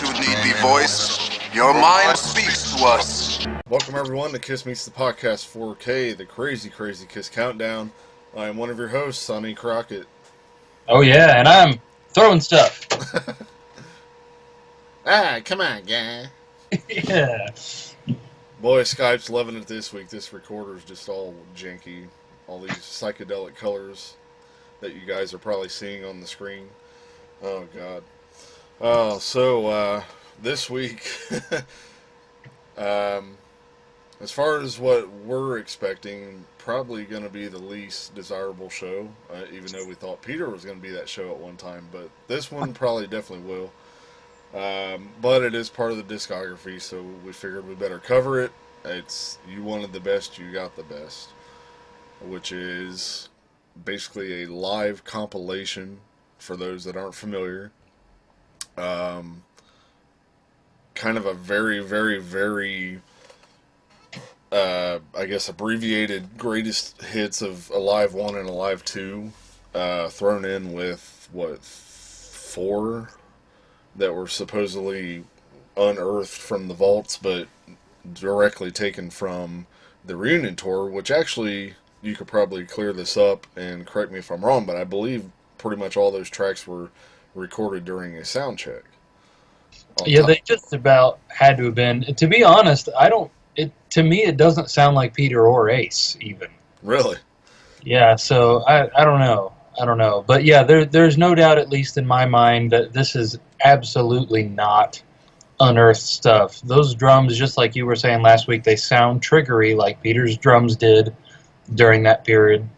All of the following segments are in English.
too need be voiced. Your mind speaks to us. Welcome everyone to Kiss Meets the Podcast 4K, the crazy Kiss Countdown. I am one of your hosts, Sonny Crockett. Oh yeah, and I'm throwing stuff. Come on, guy. Yeah. Boy, Skype's loving it this week. This recorder's just all janky. All these psychedelic colors that you guys are probably seeing on the screen. Oh, God. So this week, as far as what we're expecting, probably going to be the least desirable show, even though we thought Peter was going to be that show at one time. But this one probably definitely will. But it is part of the discography, so we figured we better cover it. It's you wanted the best, you got the best, which is basically a live compilation for those that aren't familiar. Kind of a very, I guess, abbreviated greatest hits of Alive 1 and Alive 2, thrown in with, 4 that were supposedly unearthed from the vaults, but directly taken from the reunion tour, which actually, you could probably clear this up and correct me if I'm wrong, but I believe pretty much all those tracks were recorded during a sound check. Yeah, they just about had to have been. To be honest, to me, it doesn't sound like Peter or Ace, even. Really? Yeah, so I don't know. But yeah, there's no doubt, at least in my mind, that this is absolutely not unearthed stuff. Those drums, just like you were saying last week, they sound triggery like Peter's drums did during that period.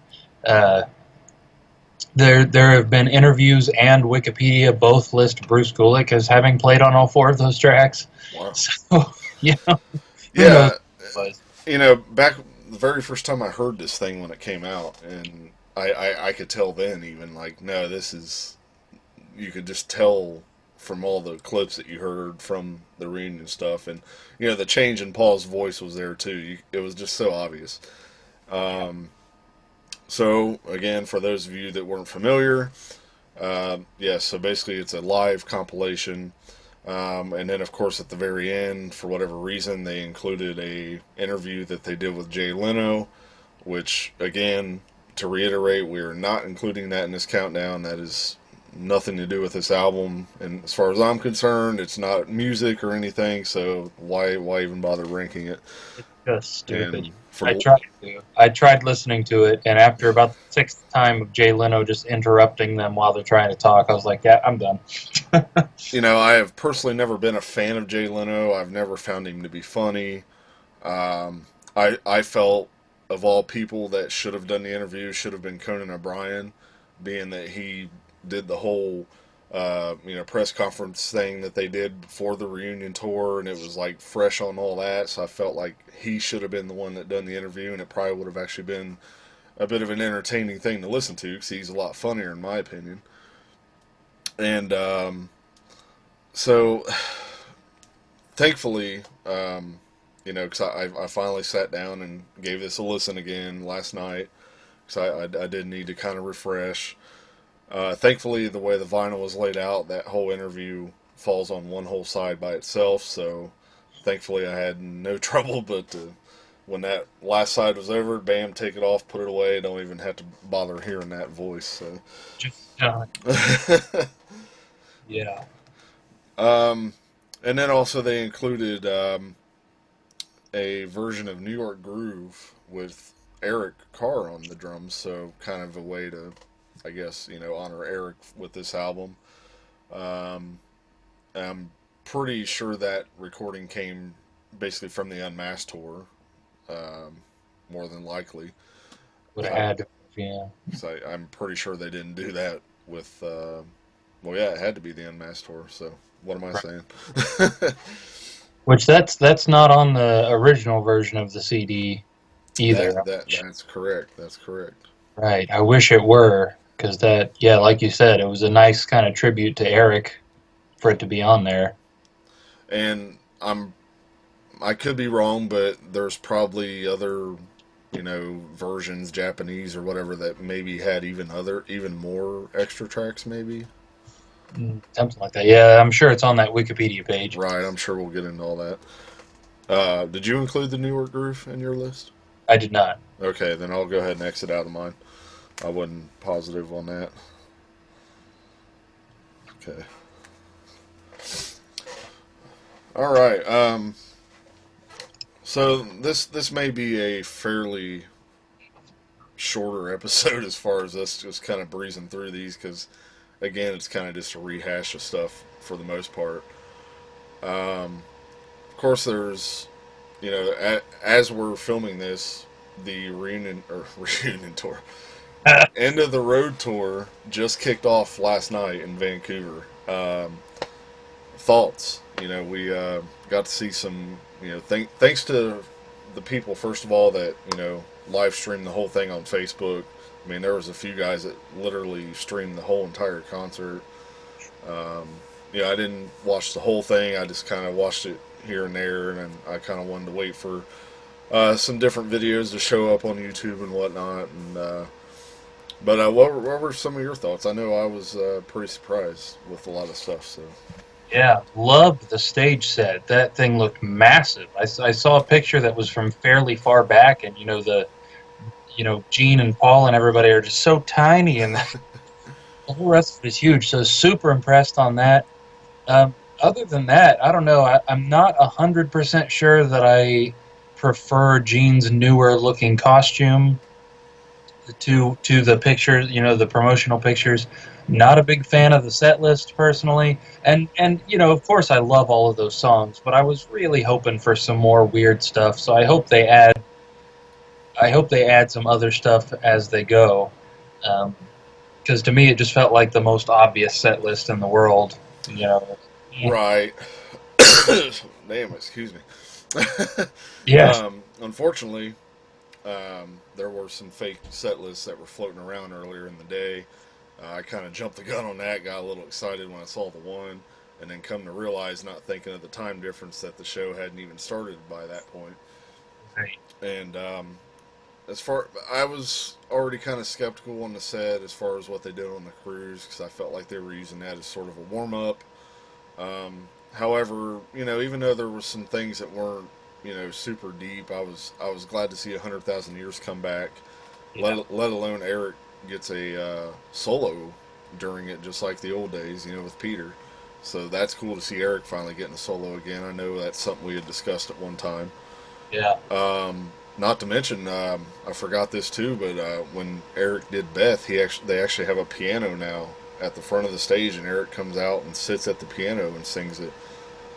There have been interviews and Wikipedia both list Bruce Kulick as having played on all 4 of those tracks. Wow. So, yeah. Back the very first time I heard this thing when it came out, and I could tell then even, like, no, this is, you could just tell from all the clips that you heard from the reunion stuff, and, the change in Paul's voice was there too. It was just so obvious. So, again, for those of you that weren't familiar, so basically it's a live compilation, and then, of course, at the very end, for whatever reason, they included a interview that they did with Jay Leno, which, again, to reiterate, we are not including that in this countdown. That is nothing to do with this album, and as far as I'm concerned, it's not music or anything, so why even bother ranking it? It's just stupid. I tried listening to it, and after about the 6th time of Jay Leno just interrupting them while they're trying to talk, I was like, yeah, I'm done. I have personally never been a fan of Jay Leno. I've never found him to be funny. I felt, of all people that should have done the interview, should have been Conan O'Brien, being that he did the whole press conference thing that they did before the reunion tour, and it was like fresh on all that, so I felt like he should have been the one that done the interview, and it probably would have actually been a bit of an entertaining thing to listen to, because he's a lot funnier in my opinion. And so thankfully, because I finally sat down and gave this a listen again last night, because I did need to kind of refresh. Thankfully, the way the vinyl was laid out, that whole interview falls on one whole side by itself, so thankfully I had no trouble, but when that last side was over, bam, take it off, put it away, don't even have to bother hearing that voice. So. Just yeah. And then also they included a version of New York Groove with Eric Carr on the drums, so kind of a way to, I guess, honor Eric with this album. I'm pretty sure that recording came basically from the Unmasked tour, more than likely. Would have had to, yeah. So I'm pretty sure they didn't do that with, it had to be the Unmasked tour, so what am I saying? Which that's not on the original version of the CD either. That's correct. Right. I wish it were, because like you said, it was a nice kind of tribute to Eric for it to be on there. And I could be wrong, but there's probably other, versions, Japanese or whatever, that maybe had even more extra tracks, maybe. Something like that. Yeah, I'm sure it's on that Wikipedia page. Right, I'm sure we'll get into all that. Did you include the Newark Groove in your list? I did not. Okay, then I'll go ahead and exit out of mine. I wasn't positive on that. Okay. All right. So this may be a fairly shorter episode as far as us just kind of breezing through these because, again, it's kind of just a rehash of stuff for the most part. Of course, there's, as we're filming this, the reunion tour, end of the road tour just kicked off last night in Vancouver. Thoughts, we got to see some, thanks to the people first of all that live streamed the whole thing on Facebook. I mean, there was a few guys that literally streamed the whole entire concert. I didn't watch the whole thing. I just kind of watched it here and there, and I kind of wanted to wait for some different videos to show up on YouTube and whatnot. And but what were some of your thoughts? I know I was pretty surprised with a lot of stuff. So Yeah, loved the stage set. That thing looked massive. I saw a picture that was from fairly far back, and Gene and Paul and everybody are just so tiny, and the whole rest of it is huge. So super impressed on that. Other than that, I don't know. I'm not 100% sure that I prefer Gene's newer looking costume to the pictures, the promotional pictures. Not a big fan of the set list personally, and of course I love all of those songs, but I was really hoping for some more weird stuff. So I hope they add some other stuff as they go, because to me it just felt like the most obvious set list in the world. right. Damn, excuse me. Yeah. Unfortunately, there were some fake set lists that were floating around earlier in the day. I kind of jumped the gun on that, got a little excited when I saw the one, and then come to realize, not thinking of the time difference, that the show hadn't even started by that point. Right. And I was already kind of skeptical on the set as far as what they did on the cruise because I felt like they were using that as sort of a warm up. However, even though there were some things that weren't, super deep, I was glad to see 100,000 Years come back. Yeah. Let alone Eric gets a solo during it, just like the old days, with Peter. So that's cool to see Eric finally getting a solo again. I know that's something we had discussed at one time. Yeah. Not to mention, I forgot this too, but when Eric did Beth, they actually have a piano now at the front of the stage, and Eric comes out and sits at the piano and sings it.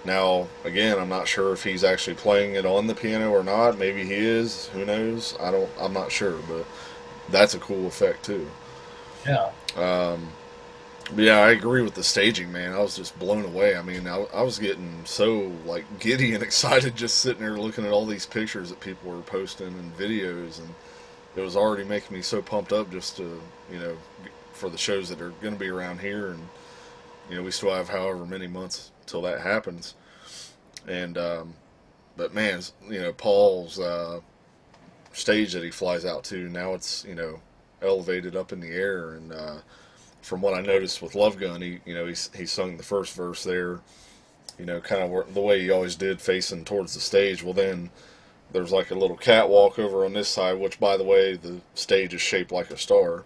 Now, again, I'm not sure if he's actually playing it on the piano or not. Maybe he is. Who knows? I'm not sure, but that's a cool effect too. Yeah. But yeah, I agree with the staging, man. I was just blown away. I mean, I was getting so like giddy and excited just sitting there looking at all these pictures that people were posting and videos, and it was already making me so pumped up just to, for the shows that are going to be around here, and we still have however many months till that happens. And but man, Paul's stage that he flies out to now, it's elevated up in the air, and from what I noticed with Love Gun, he sung the first verse there, kind of the way he always did, facing towards the stage. Well, then there's like a little catwalk over on this side, which, by the way, the stage is shaped like a star.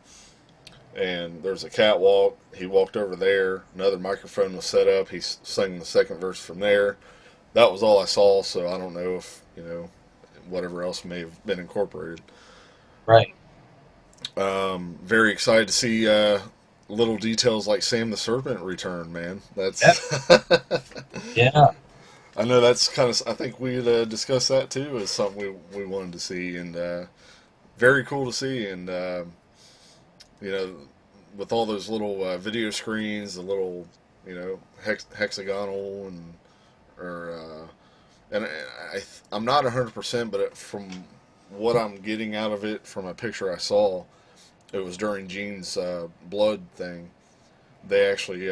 And there's a catwalk. He walked over there. Another microphone was set up. He sang the second verse from there. That was all I saw, so I don't know if, whatever else may have been incorporated. Right. Very excited to see little details like Sam the Serpent return, man. That's Yeah. I know that's kind of. I think we had discussed that too as something we wanted to see, and very cool to see. And with all those little video screens, the little hexagonal and I'm not 100%, but from what I'm getting out of it from a picture I saw, it was during Gene's blood thing. They actually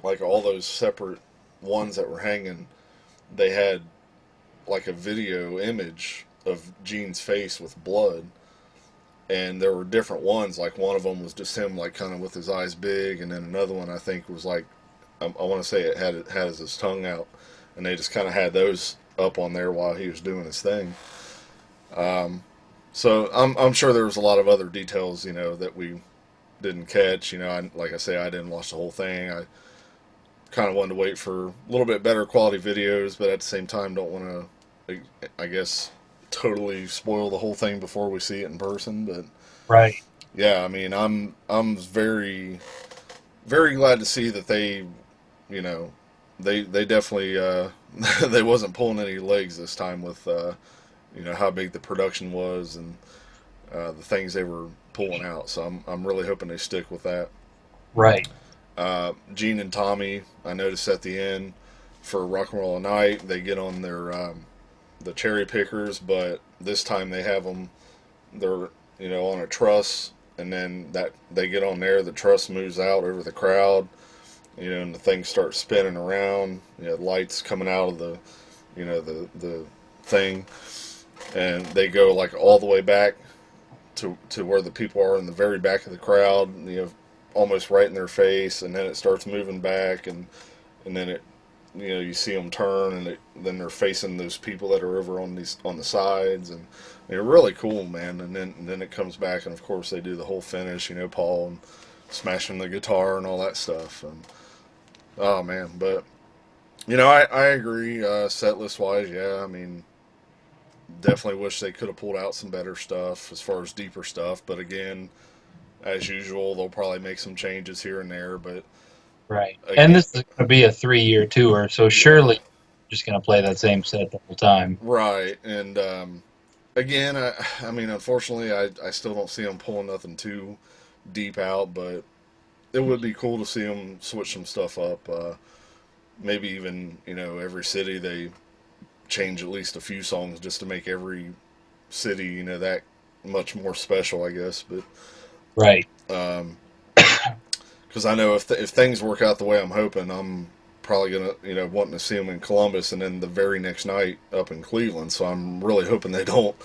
like all those separate ones that were hanging, they had like a video image of Gene's face with blood, and there were different ones. Like one of them was just him, like kind of with his eyes big, and then another one I think was like, I want to say it had his tongue out, and they just kind of had those up on there while he was doing his thing. So I'm sure there was a lot of other details, that we didn't catch. Like I say, I didn't watch the whole thing. I kind of wanted to wait for a little bit better quality videos, but at the same time, don't want to, I guess, totally spoil the whole thing before we see it in person. But Right. yeah, I mean, I'm very very glad to see that you know, they definitely they wasn't pulling any legs this time with how big the production was and the things they were pulling out. So I'm really hoping they stick with that. Right. Gene and Tommy, I noticed at the end for Rock and Roll All Night, they get on their the cherry pickers, but this time they have them. They're on a truss, and then that they get on there. The truss moves out over the crowd, and the thing starts spinning around. Lights coming out of the thing, and they go like all the way back to where the people are in the very back of the crowd. Almost right in their face, and then it starts moving back, and then it, you see them turn, and then they're facing those people that are over on the sides, and they're really cool, man. And then it comes back, and of course they do the whole finish, Paul and smashing the guitar and all that stuff. And oh man, but I agree. Set list wise, yeah, I mean, definitely wish they could have pulled out some better stuff as far as deeper stuff, but again, as usual, they'll probably make some changes here and there, but Right. again, And this is going to be a 3-year tour, so surely you're just going to play that same set the whole time. right. And again, I mean, unfortunately, I still don't see them pulling nothing too deep out, but it would be cool to see them switch some stuff up. Maybe even, every city they change at least a few songs just to make every city, that much more special, I guess. But Right. because I know if things work out the way I'm hoping, I'm probably gonna wanting to see them in Columbus and then the very next night up in Cleveland. So I'm really hoping they don't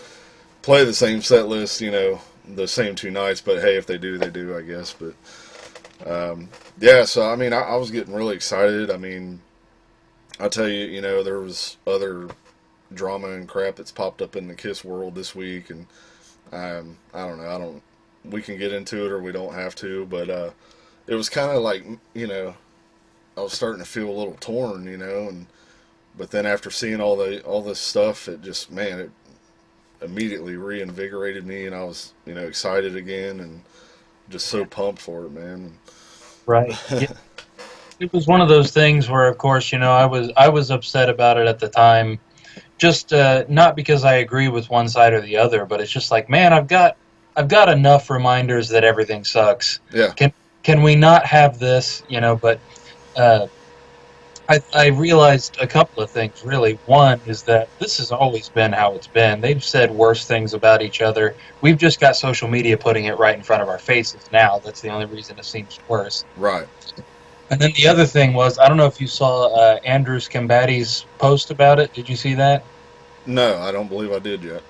play the same set list, the same 2 nights. But hey, if they do, they do, I guess. But yeah, so I mean, I was getting really excited. I mean, I tell you, there was other drama and crap that's popped up in the Kiss world this week, and I don't know. We can get into it or we don't have to, but it was kind of like, I was starting to feel a little torn, and but then after seeing all this stuff, it just, man, it immediately reinvigorated me, and I was, excited again, and just so pumped for it, man. Right. Yeah. It was one of those things where, of course, I was upset about it at the time, just not because I agree with one side or the other, but it's just like, man, I've got enough reminders that everything sucks. Yeah, Can we not have this? But uh, I realized a couple of things, really. One is that this has always been how it's been. They've said worse things about each other. We've just got social media putting it right in front of our faces now. That's the only reason it seems worse. right. And then the other thing was, I don't know if you saw Andrew Scambati's post about it. Did you see that? No, I don't believe I did yet.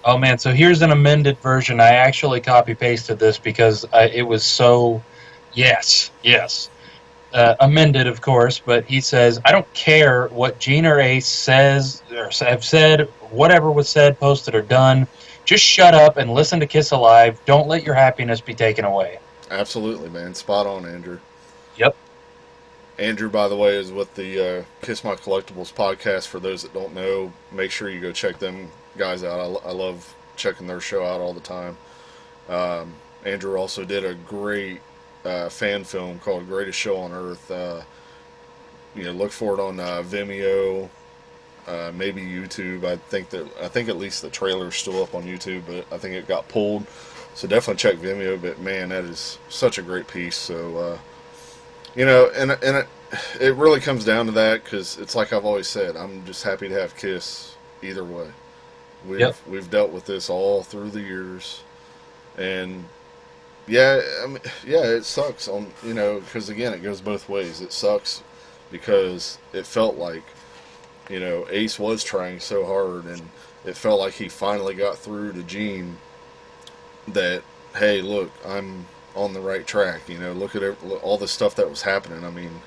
Oh man, so here's an amended version. I actually copy pasted this because it was so, yes. Amended, of course, but he says, I don't care what Gene or Ace says or have said, whatever was said, posted, or done. Just shut up and listen to Kiss Alive. Don't let your happiness be taken away. Absolutely, man. Spot on, Andrew. Yep. Andrew, by the way, is with the Kiss My Collectibles podcast. For those that don't know, make sure you go check them guys out. I love checking their show out all the time. Andrew also did a great fan film called Greatest Show on Earth. Look for it on Vimeo, maybe YouTube. I think at least the trailer's still up on YouTube, but I think it got pulled. So definitely check Vimeo. But man, that is such a great piece. So and it really comes down to that, because it's like I've always said, I'm just happy to have Kiss either way. We've dealt with this all through the years, and yeah, I mean, yeah, it sucks because again, it goes both ways. It sucks because it felt like Ace was trying so hard, and it felt like he finally got through to Gene, that, hey, look, I'm on the right track. Look at all the stuff that was happening. I mean,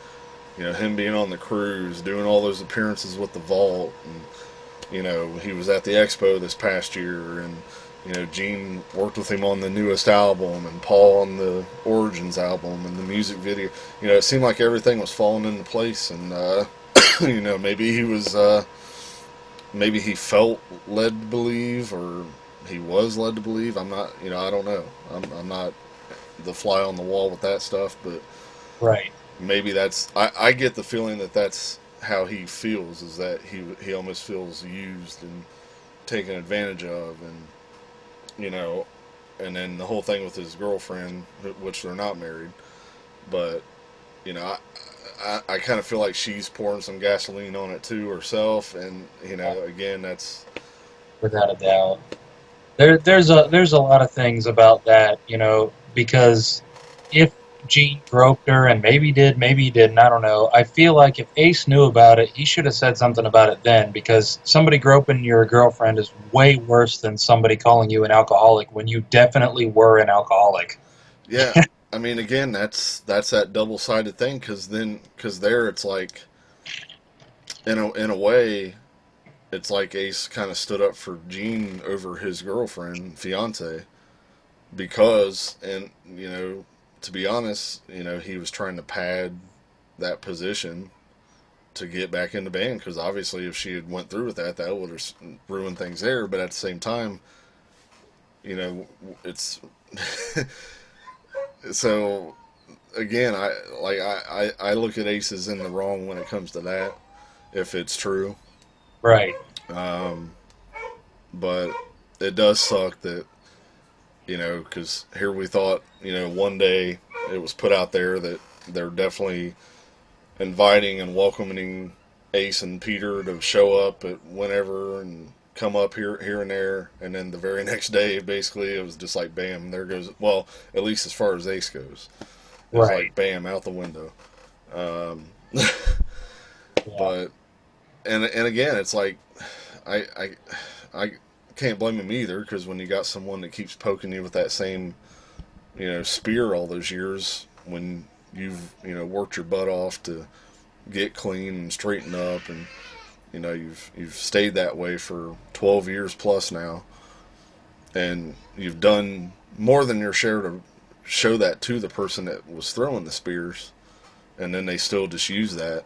him being on the cruise, doing all those appearances with the Vault, and he was at the Expo this past year, and Gene worked with him on the newest album, and Paul on the Origins album, and the music video. It seemed like everything was falling into place, and maybe he was, maybe he felt led to believe, or he was led to believe. I'm not, I don't know. I'm not the fly on the wall with that stuff, but Right. maybe that's. I get the feeling that that's how he feels, is that he almost feels used and taken advantage of, and and then the whole thing with his girlfriend, which they're not married, but I kind of feel like she's pouring some gasoline on it too herself, and again, that's Without a doubt. There's a lot of things about that, because if Gene groped her, and maybe he didn't, I don't know. I feel like if Ace knew about it, he should have said something about it then, because somebody groping your girlfriend is way worse than somebody calling you an alcoholic when you definitely were an alcoholic. yeah. I mean, again, that's that double sided thing, because there it's like, in a way, it's like Ace kind of stood up for Gene over his girlfriend, fiance, because, and to be honest, he was trying to pad that position to get back in the band, because obviously if she had went through with that, that would have ruined things there. But at the same time, it's so again, I look at Ace as in the wrong when it comes to that, if it's true. Right. Um, but it does suck that, because here we thought, one day it was put out there that they're definitely inviting and welcoming Ace and Peter to show up at whenever and come up here and there, and then the very next day, basically, it was just like, bam, there goes. Well, at least as far as Ace goes, it was Right. like, bam, out the window. Um, Yeah. but and again, it's like, I I I can't blame him either, because when you got someone that keeps poking you with that same spear all those years, when you've worked your butt off to get clean and straighten up, and you've stayed that way for 12 years plus now, and you've done more than your share to show that to the person that was throwing the spears, and then they still just use that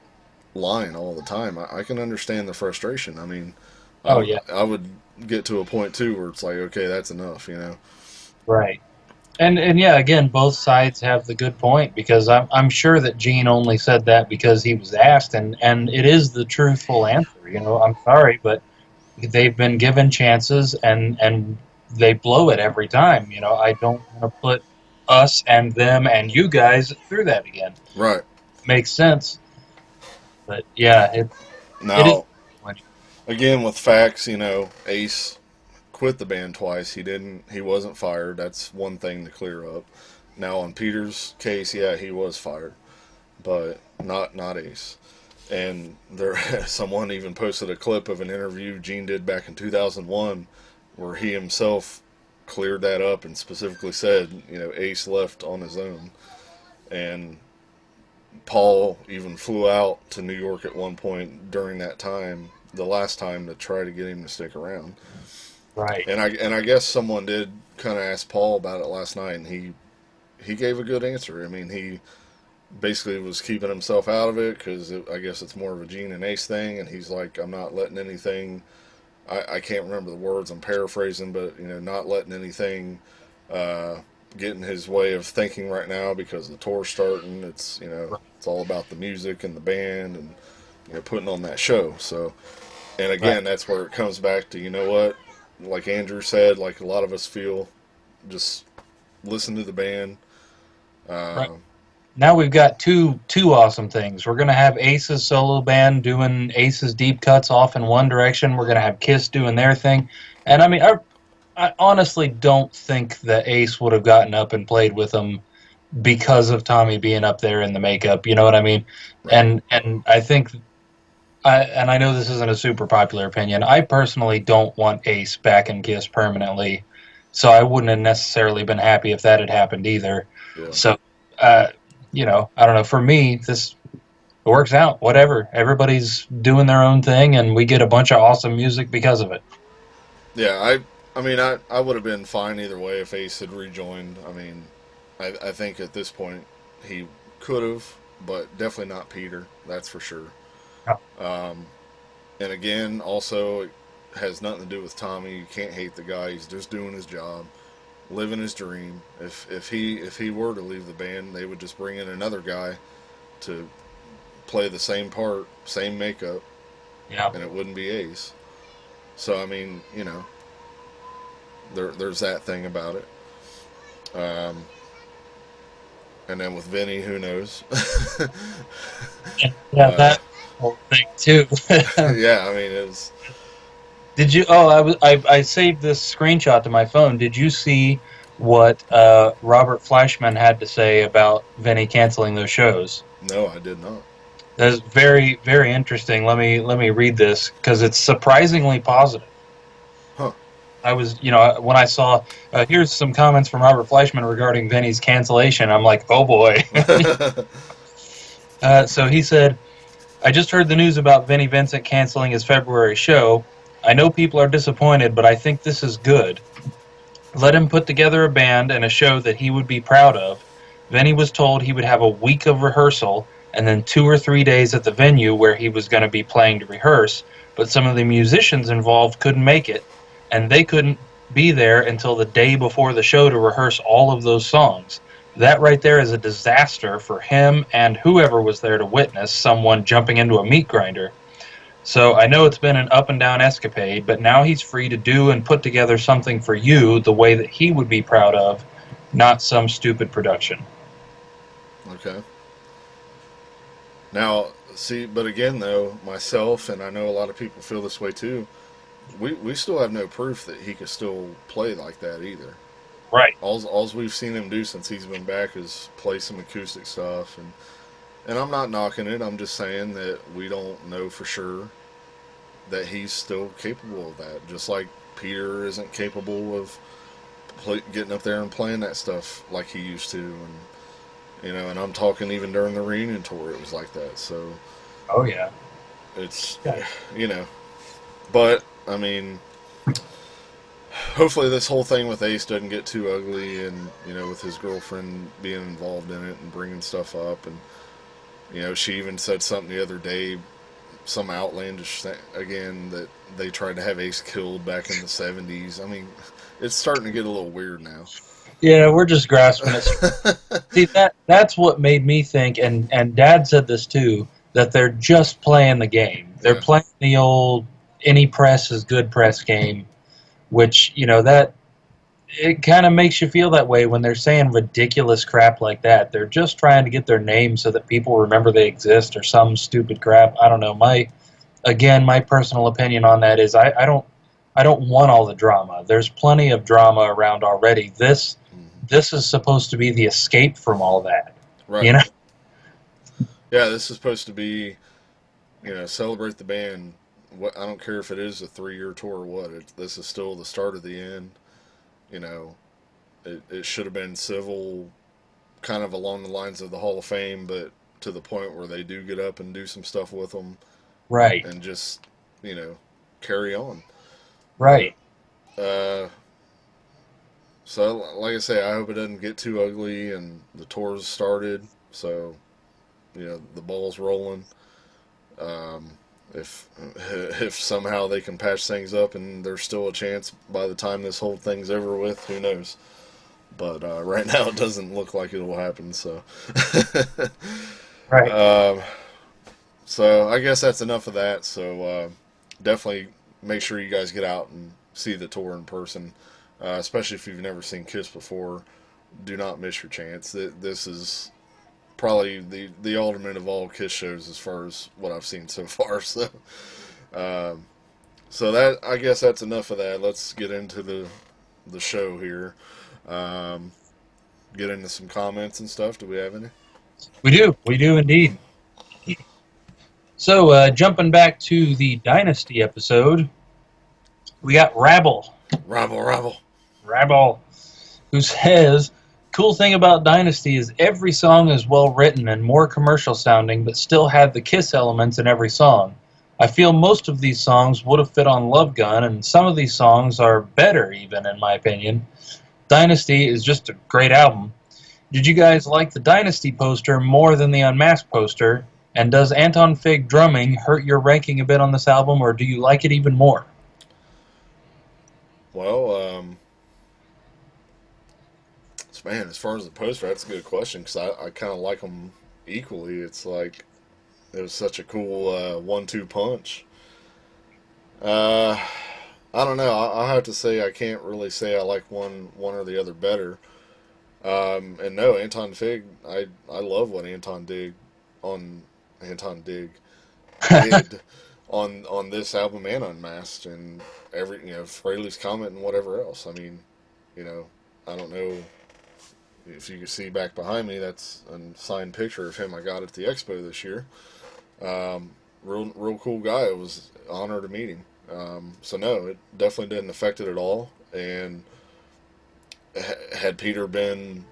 line all the time. I can understand the frustration. I mean, Oh, yeah. I would get to a point too where it's like, okay, that's enough. Right. And yeah, again, both sides have the good point, because I'm sure that Gene only said that because he was asked, and it is the truthful answer. I'm sorry, but they've been given chances, and they blow it every time. I don't want to put us and them and you guys through that again. Right. Makes sense, but yeah, it is. Now, again, with facts, Ace quit the band twice. He wasn't fired. That's one thing to clear up. Now on Peter's case, yeah, he was fired, but not Ace. And there, someone even posted a clip of an interview Gene did back in 2001, where he himself cleared that up and specifically said, Ace left on his own, and Paul even flew out to New York at one point during that time, the last time, to try to get him to stick around. Right. And I guess someone did kind of ask Paul about it last night, and he gave a good answer. I mean, he basically was keeping himself out of it, because I guess it's more of a Gene and Ace thing, and he's like, I'm not letting anything. I can't remember the words. I'm paraphrasing, but not letting anything get in his way of thinking right now, because the tour's starting. It's it's all about the music and the band, and putting on that show. So, and again, Right. that's where it comes back to, what, like Andrew said, like a lot of us feel, just listen to the band. Right. Uh, Now we've got two awesome things. We're gonna have Ace's solo band doing Ace's deep cuts off in one direction. We're gonna have Kiss doing their thing, and I mean, I honestly don't think that Ace would have gotten up and played with them because of Tommy being up there in the makeup. You know what I mean? right. And I think, and I know this isn't a super popular opinion. I personally don't want Ace back in Kiss permanently. So I wouldn't have necessarily been happy if that had happened either. Yeah. So, you know, I don't know. For me, this works out. Whatever. Everybody's doing their own thing, and we get a bunch of awesome music because of it. Yeah, I mean, I would have been fine either way if Ace had rejoined. I mean, I think at this point he could have, but definitely not Peter. That's for sure. Yeah. Um, and again, also it has nothing to do with Tommy. You can't hate the guy. He's just doing his job, living his dream. If he were to leave the band, they would just bring in another guy to play the same part, same makeup, Yeah. and it wouldn't be Ace. So I mean, you know, there's that thing about it. Um, and then with Vinny, who knows? Yeah, that whole thing too. Yeah, I mean, it's Did you? Oh, I saved this screenshot to my phone. Did you see what Robert Fleischman had to say about Vinny canceling those shows? no, I did not. That's very, very interesting. Let me read this because it's surprisingly positive. Huh. I was, you know, when I saw here's some comments from Robert Fleischman regarding Vinny's cancellation. I'm like, oh boy. So he said, I just heard the news about Vinnie Vincent canceling his February show. I know people are disappointed, but I think this is good. Let him put together a band and a show that he would be proud of. Vinnie was told he would have a week of rehearsal and then 2 or 3 days at the venue where he was going to be playing to rehearse, but some of the musicians involved couldn't make it, and they couldn't be there until the day before the show to rehearse all of those songs. That right there is a disaster for him and whoever was there to witness someone jumping into a meat grinder. So I know it's been an up and down escapade, but now he's free to do and put together something for you the way that he would be proud of, not some stupid production. Okay. Now, see, but again, though, myself and I know a lot of people feel this way too. We still have no proof that he could still play like that either. Right. All's we've seen him do since he's been back is play some acoustic stuff, and I'm not knocking it. I'm just saying that we don't know for sure that he's still capable of that. Just like Peter isn't capable of getting up there and playing that stuff like he used to, and you know, and I'm talking even during the reunion tour, it was like that. So Oh, yeah. it's Yeah. you know, but I mean, hopefully this whole thing with Ace doesn't get too ugly, and you know, with his girlfriend being involved in it and bringing stuff up, and you know, she even said something the other day, some outlandish thing again, that they tried to have Ace killed back in the '70s. I mean, it's starting to get a little weird now. Yeah, we're just grasping at. See, that's what made me think, and Dad said this too, that they're just playing the game. They're Yeah. playing the old any press is good press game, which, you know, that it kind of makes you feel that way when they're saying ridiculous crap like that. They're just trying to get their name so that people remember they exist or some stupid crap. I don't know. My personal opinion on that is I don't want all the drama. There's plenty of drama around already. This is supposed to be the escape from all that. Right. You know? Yeah, this is supposed to be, you know, celebrate the band. What, I don't care if it is a 3-year tour or what. This is still the start of the end. You know, it should have been civil, kind of along the lines of the Hall of Fame, but to the point where they do get up and do some stuff with them Right. and just, you know, carry on. Right. So, like I say, I hope it doesn't get too ugly and the tour's started. So, you know, the ball's rolling. If if somehow they can patch things up and there's still a chance by the time this whole thing's over with, who knows? But right now it doesn't look like it will happen. So, Right. so I guess that's enough of that. So definitely make sure you guys get out and see the tour in person, especially if you've never seen Kiss before. Do not miss your chance. This is probably the ultimate of all Kiss shows as far as what I've seen so far. So, so that I guess that's enough of that. Let's get into the show here. Get into some comments and stuff. Do we have any? We do indeed. So, jumping back to the Dynasty episode, we got Rabble. Rival. Rabble, who says, cool thing about Dynasty is every song is well written and more commercial sounding, but still had the Kiss elements in every song. I feel most of these songs would have fit on Love Gun, and some of these songs are better even, in my opinion. Dynasty is just a great album. Did you guys like the Dynasty poster more than the Unmasked poster? And does Anton Fig drumming hurt your ranking a bit on this album, or do you like it even more? Well, man, as far as the poster, that's a good question because I kind of like them equally. It's like it was such a cool 1-2 punch. I don't know. I'll have to say I can't really say I like one or the other better. And no, Anton Fig, I love what Anton did did on this album and Unmasked and Fraley's comment and whatever else. I mean, I don't know if you can see back behind me. That's a signed picture of him I got at the expo this year. Real cool guy. It was an honor to meet him. So no, it definitely didn't affect it at all. And had Peter been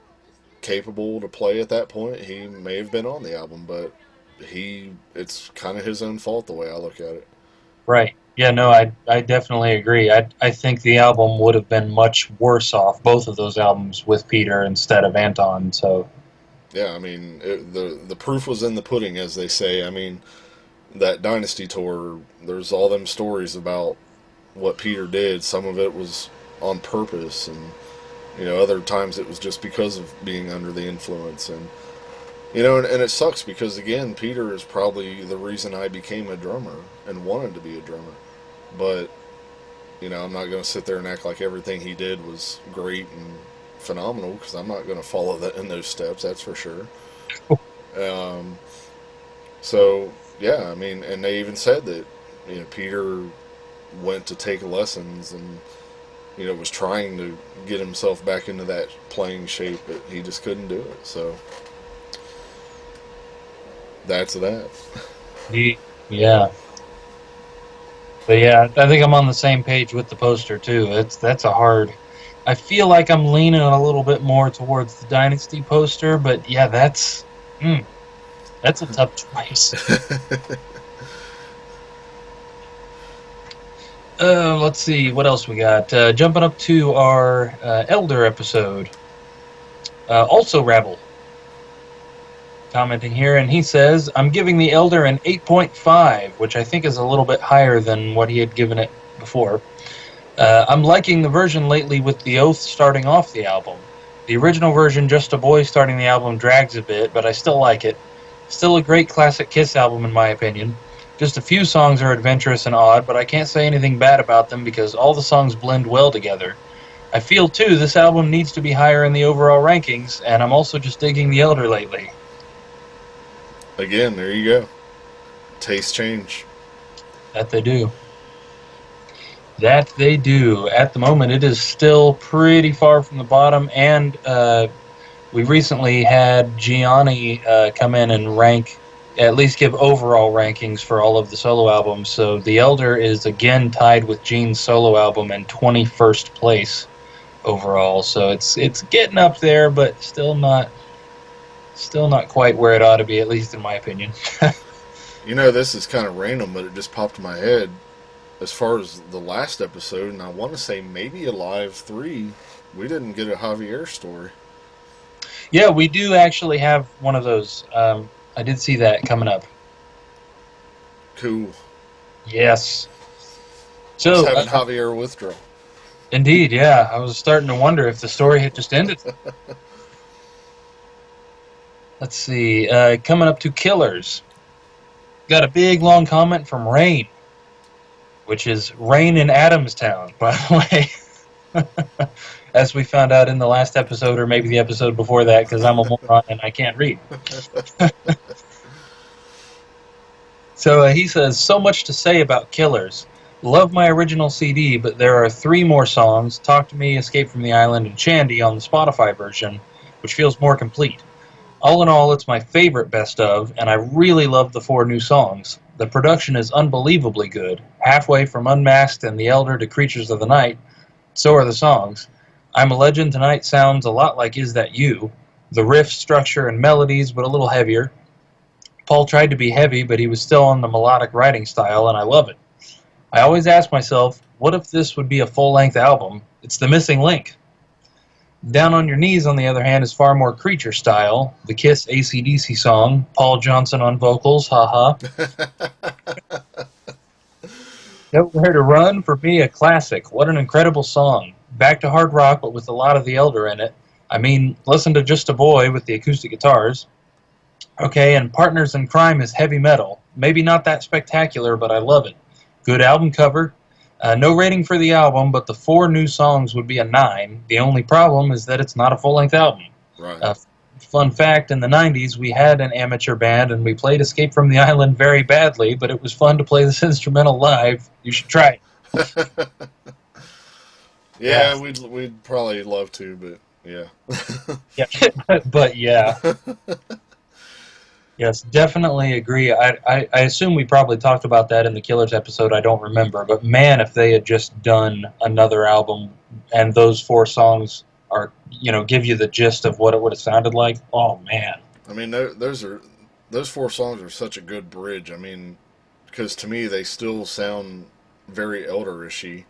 capable to play at that point, he may have been on the album, but it's kind of his own fault the way I look at it. Right. Yeah, no, I definitely agree. I think the album would have been much worse off, both of those albums, with Peter instead of Anton. So yeah, I mean, the proof was in the pudding, as they say. I mean, that Dynasty tour, there's all them stories about what Peter did. Some of it was on purpose, and other times it was just because of being under the influence. And and it sucks because, again, Peter is probably the reason I became a drummer and wanted to be a drummer. But I'm not going to sit there and act like everything he did was great and phenomenal, because I'm not going to follow that in those steps, that's for sure. So yeah, I mean, and they even said that Peter went to take lessons and was trying to get himself back into that playing shape, but he just couldn't do it. So that's that. Yeah. But yeah, I think I'm on the same page with the poster too. That's a hard. I feel like I'm leaning a little bit more towards the Dynasty poster, but yeah, that's a tough choice. Let's see, what else we got? Jumping up to our Elder episode. Also Rabble commenting here, and he says, I'm giving the Elder an 8.5, which I think is a little bit higher than what he had given it before. I'm liking the version lately with the Oath starting off the album. The original version, Just a Boy starting the album, drags a bit, but I still like it. Still a great classic Kiss album in my opinion. Just a few songs are adventurous and odd, but I can't say anything bad about them because all the songs blend well together. I feel, too, this album needs to be higher in the overall rankings, and I'm also just digging the Elder lately. Again, there you go. Taste change. That they do. That they do. At the moment, it is still pretty far from the bottom, and we recently had Gianni come in and rank, at least give overall rankings for all of the solo albums. So The Elder is again tied with Gene's solo album in 21st place overall. So it's getting up there, but still not quite where it ought to be, at least in my opinion. This is kind of random, but it just popped in my head. As far as the last episode, and I want to say maybe Alive 3, we didn't get a Javier story. Yeah, we do actually have one of those. I did see that coming up. Cool. Yes. So just having Javier withdraw. Indeed, yeah. I was starting to wonder if the story had just ended. Let's see. Coming up to Killers. Got a big, long comment from Rain, which is Rain in Adamstown, by the way. As we found out in the last episode, or maybe the episode before that, because I'm a moron and I can't read. So he says, so much to say about Killers. Love my original CD, but there are 3 more songs, Talk to Me, Escape from the Island, and Shandy on the Spotify version, which feels more complete. All in all, it's my favorite best of, and I really love the 4 new songs. The production is unbelievably good, halfway from Unmasked and The Elder to Creatures of the Night. So are the songs. I'm a Legend Tonight sounds a lot like Is That You? The riff, structure, and melodies, but a little heavier. Paul tried to be heavy, but he was still on the melodic writing style, and I love it. I always ask myself, what if this would be a full-length album? It's the missing link. Down on Your Knees, on the other hand, is far more Creature style. The Kiss AC/DC song, Paul Johnson on vocals, haha. Nowhere to Run, for me, a classic. What an incredible song. Back to hard rock, but with a lot of the Elder in it. I mean, listen to Just a Boy with the acoustic guitars. Okay, and Partners in Crime is heavy metal. Maybe not that spectacular, but I love it. Good album cover. No rating for the album, but the 4 new songs would be a 9. The only problem is that it's not a full-length album. Right. Fun fact, in the 90s, we had an amateur band, and we played Escape from the Island very badly, but it was fun to play this instrumental live. You should try it. Yeah, we'd probably love to, but yeah. Yeah, but yeah. Yes, definitely agree. I assume we probably talked about that in the Killers episode. I don't remember, but man, if they had just done another album and those 4 songs are, give you the gist of what it would have sounded like. Oh man. I mean, those 4 songs are such a good bridge. I mean, because to me they still sound very Elderish-y,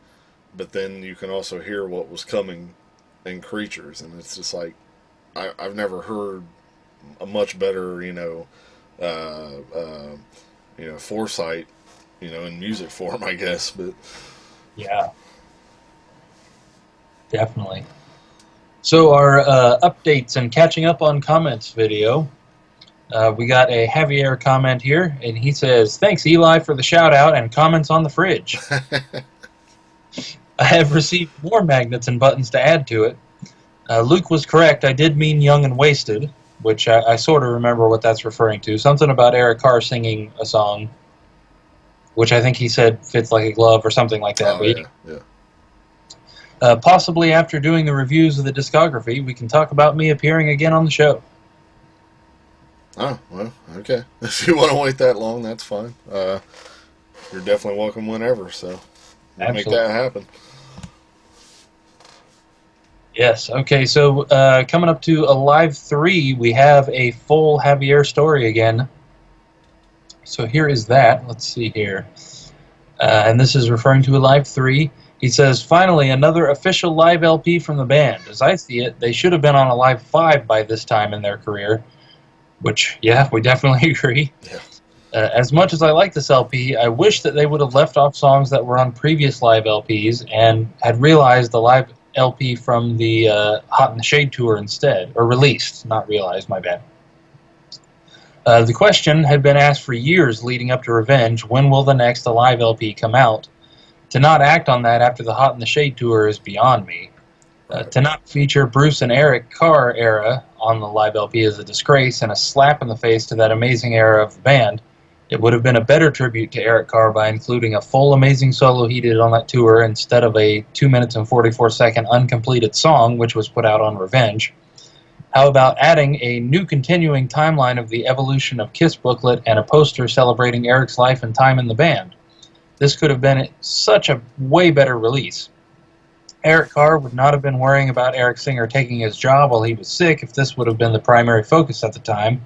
but then you can also hear what was coming in Creatures, and it's just like I've never heard a much better, foresight, in music form, I guess. But yeah, definitely. So our updates and catching up on comments video. We got a Javier comment here, and he says, "Thanks, Eli, for the shout out and comments on the fridge. I have received more magnets and buttons to add to it. Luke was correct. I did mean Young and Wasted, which I sort of remember what that's referring to. Something about Eric Carr singing a song, which I think he said fits like a glove or something like that. Oh, yeah. Possibly after doing the reviews of the discography, we can talk about me appearing again on the show." Oh, well, okay. If you want to wait that long, that's fine. You're definitely welcome whenever, so we'll make that happen. Yes, okay, so coming up to Alive 3, we have a full Javier story again. So here is that. Let's see here. And this is referring to Alive 3. He says, "Finally, another official live LP from the band. As I see it, they should have been on Alive 5 by this time in their career." Which, yeah, we definitely agree. Yeah. As much as I like this LP, I wish that they would have left off songs that were on previous live LPs and had realized the live LP from the Hot in the Shade tour instead. Or released, not realized, my bad. The question had been asked for years leading up to Revenge, when will the next Alive LP come out? To not act on that after the Hot in the Shade tour is beyond me. To not feature Bruce and Eric Carr era on the live LP is a disgrace and a slap in the face to that amazing era of the band. It would have been a better tribute to Eric Carr by including a full amazing solo he did on that tour instead of a 2 minutes and 44-second uncompleted song, which was put out on Revenge. How about adding a new continuing timeline of the evolution of Kiss booklet and a poster celebrating Eric's life and time in the band? This could have been such a way better release. Eric Carr would not have been worrying about Eric Singer taking his job while he was sick if this would have been the primary focus at the time.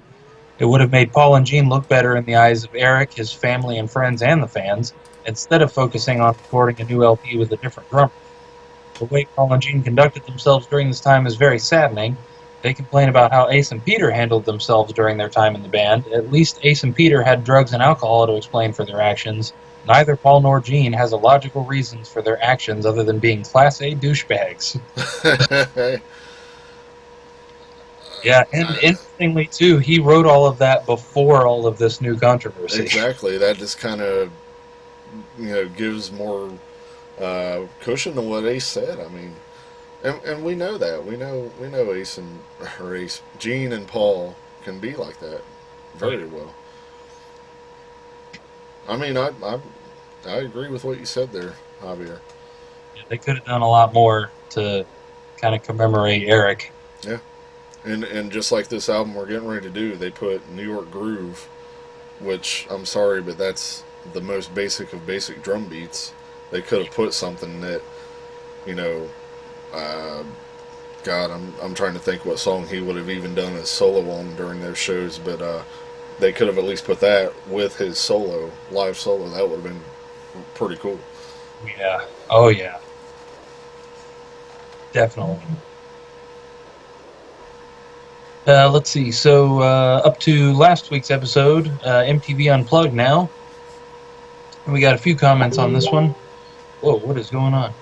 It would have made Paul and Gene look better in the eyes of Eric, his family and friends, and the fans, instead of focusing on recording a new LP with a different drummer. The way Paul and Gene conducted themselves during this time is very saddening. They complain about how Ace and Peter handled themselves during their time in the band. At least Ace and Peter had drugs and alcohol to explain for their actions. Neither Paul nor Gene has a logical reasons for their actions other than being Class A douchebags. Yeah, and interestingly, too, he wrote all of that before all of this new controversy. Exactly. That just kind of, gives more cushion to what Ace said. I mean, and we know that. We know Gene and Paul can be like that very well. I mean, I agree with what you said there, Javier. Yeah, they could have done a lot more to kind of commemorate Eric. Yeah. And just like this album we're getting ready to do, they put New York Groove, which, I'm sorry, but that's the most basic of basic drum beats. They could have put something that, God, I'm trying to think what song he would have even done his solo on during those shows, but they could have at least put that with his live solo. That would have been pretty cool. Yeah. Oh yeah. Definitely. Let's see. So up to last week's episode, MTV Unplugged now. We got a few comments on this one. Whoa, what is going on?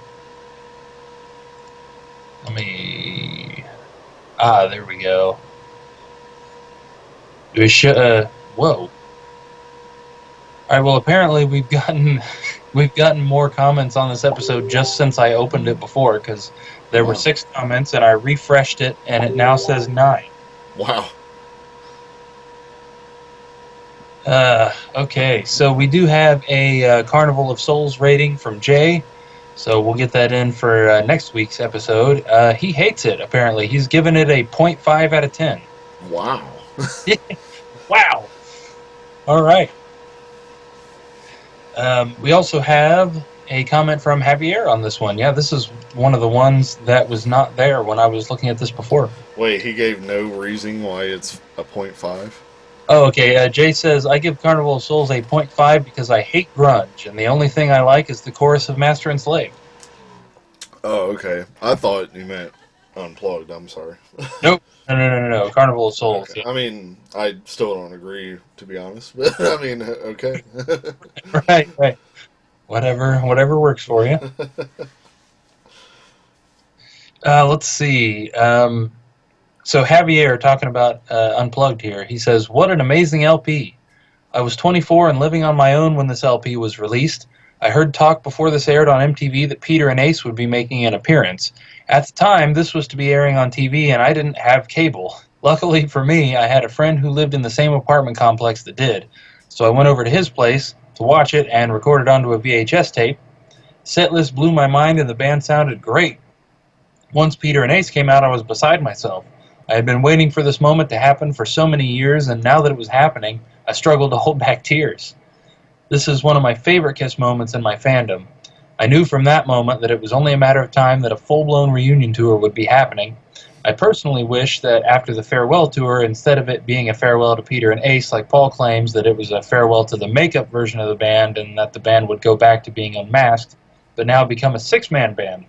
Let me. There we go. Whoa. All right. Well, apparently we've gotten more comments on this episode just since I opened it before, because there were 6 comments and I refreshed it and it now says 9. Wow. Okay, so we do have a Carnival of Souls rating from Jay, so we'll get that in for next week's episode. He hates it, apparently. He's given it a 0.5 out of 10. Wow. Wow. All right. We also have a comment from Javier on this one. Yeah, this is one of the ones that was not there when I was looking at this before. Wait, he gave no reason why it's a 0.5? Oh, okay. Jay says, I give Carnival of Souls a 0.5 because I hate grunge, and the only thing I like is the chorus of Master and Slave. Oh, okay. I thought you meant Unplugged. I'm sorry. Nope. No. Carnival of Souls. Okay. I mean, I still don't agree, to be honest. But, I mean, okay. Right. Whatever works for you. Let's see. So Javier, talking about Unplugged here, he says, what an amazing LP. I was 24 and living on my own when this LP was released. I heard talk before this aired on MTV that Peter and Ace would be making an appearance. At the time, this was to be airing on TV, and I didn't have cable. Luckily for me, I had a friend who lived in the same apartment complex that did. So I went over to his place to watch it and recorded onto a VHS tape. Setlist blew my mind, and the band sounded great. Once Peter and Ace came out, I was beside myself. I had been waiting for this moment to happen for so many years, and now that it was happening, I struggled to hold back tears. This is one of my favorite Kiss moments in my fandom. I knew from that moment that it was only a matter of time that a full-blown reunion tour would be happening. I personally wish that after the farewell tour, instead of it being a farewell to Peter and Ace like Paul claims, that it was a farewell to the makeup version of the band and that the band would go back to being unmasked, but now become a 6-man band.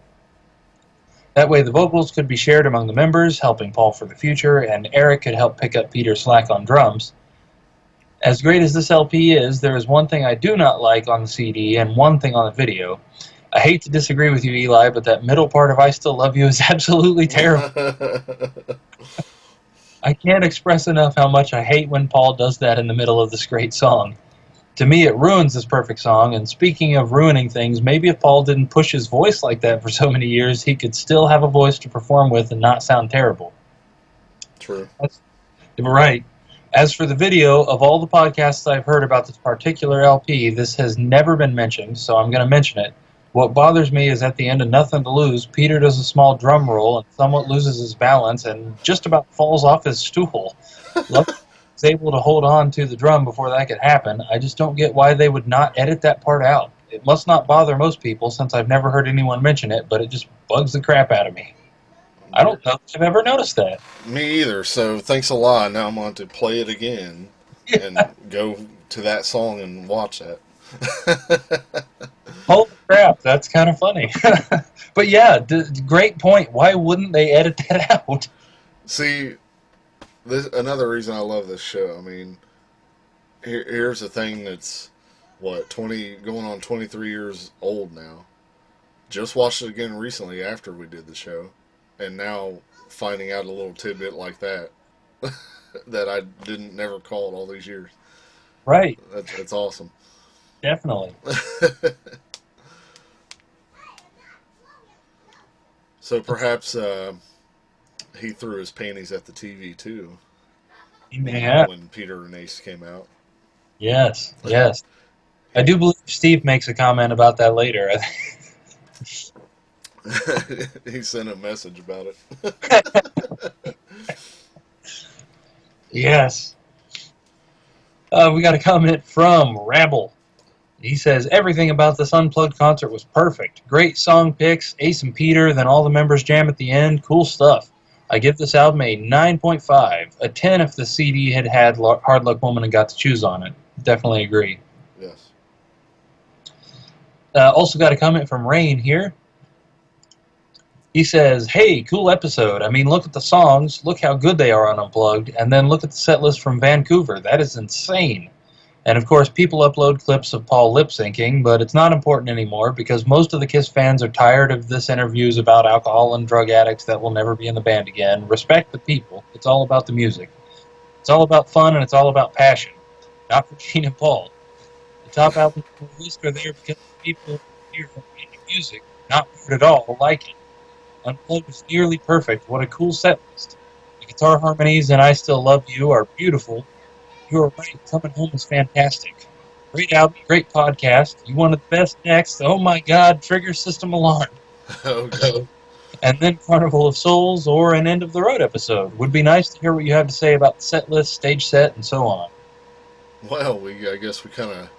That way the vocals could be shared among the members, helping Paul for the future, and Eric could help pick up Peter's slack on drums. As great as this LP is, there is one thing I do not like on the CD and one thing on the video. I hate to disagree with you, Eli, but that middle part of I Still Love You is absolutely terrible. I can't express enough how much I hate when Paul does that in the middle of this great song. To me, it ruins this perfect song, and speaking of ruining things, maybe if Paul didn't push his voice like that for so many years, he could still have a voice to perform with and not sound terrible. True. Right. As for the video, of all the podcasts I've heard about this particular LP, this has never been mentioned, so I'm going to mention it. What bothers me is at the end of Nothing to Lose, Peter does a small drum roll and somewhat loses his balance and just about falls off his stool. Love was able to hold on to the drum before that could happen. I just don't get why they would not edit that part out. It must not bother most people since I've never heard anyone mention it, but it just bugs the crap out of me. I don't know if I've ever noticed that. Me either, so thanks a lot. Now I'm going to play it again and go to that song and watch that. Holy crap, that's kind of funny. But yeah, great point. Why wouldn't they edit that out? See, another reason I love this show. I mean, here's a thing that's, 20, going on 23 years old now. Just watched it again recently after we did the show. And now finding out a little tidbit like that that I never called all these years. Right. That's awesome. Definitely. So perhaps he threw his panties at the TV too. He may have. When Peter and Ace came out. Yes. I do believe Steve makes a comment about that later. He sent a message about it. Yes. We got a comment from Rabble. He says, everything about this Unplugged concert was perfect. Great song picks, Ace and Peter, then all the members jam at the end. Cool stuff. I give this album a 9.5. A 10 if the CD had had Hard Luck Woman and got to choose on it. Definitely agree. Yes. Also got a comment from Rain here. He says, hey, cool episode. I mean, look at the songs. Look how good they are on Unplugged. And then look at the set list from Vancouver. That is insane. And, of course, people upload clips of Paul lip-syncing, but it's not important anymore because most of the KISS fans are tired of this interviews about alcohol and drug addicts that will never be in the band again. Respect the people. It's all about the music. It's all about fun, and it's all about passion. Not for Gene and Paul. The top albums released are there because the people hear music, not weird at all, like it. Unplugged is nearly perfect. What a cool set list. The guitar harmonies and I Still Love You are beautiful. You are right. Coming Home is fantastic. Great album, great podcast. You wanted the best next. Oh my God, Trigger System Alarm. Okay. And then Carnival of Souls or an End of the Road episode. Would be nice to hear what you have to say about the set list, stage set, and so on. Well, I guess we kind of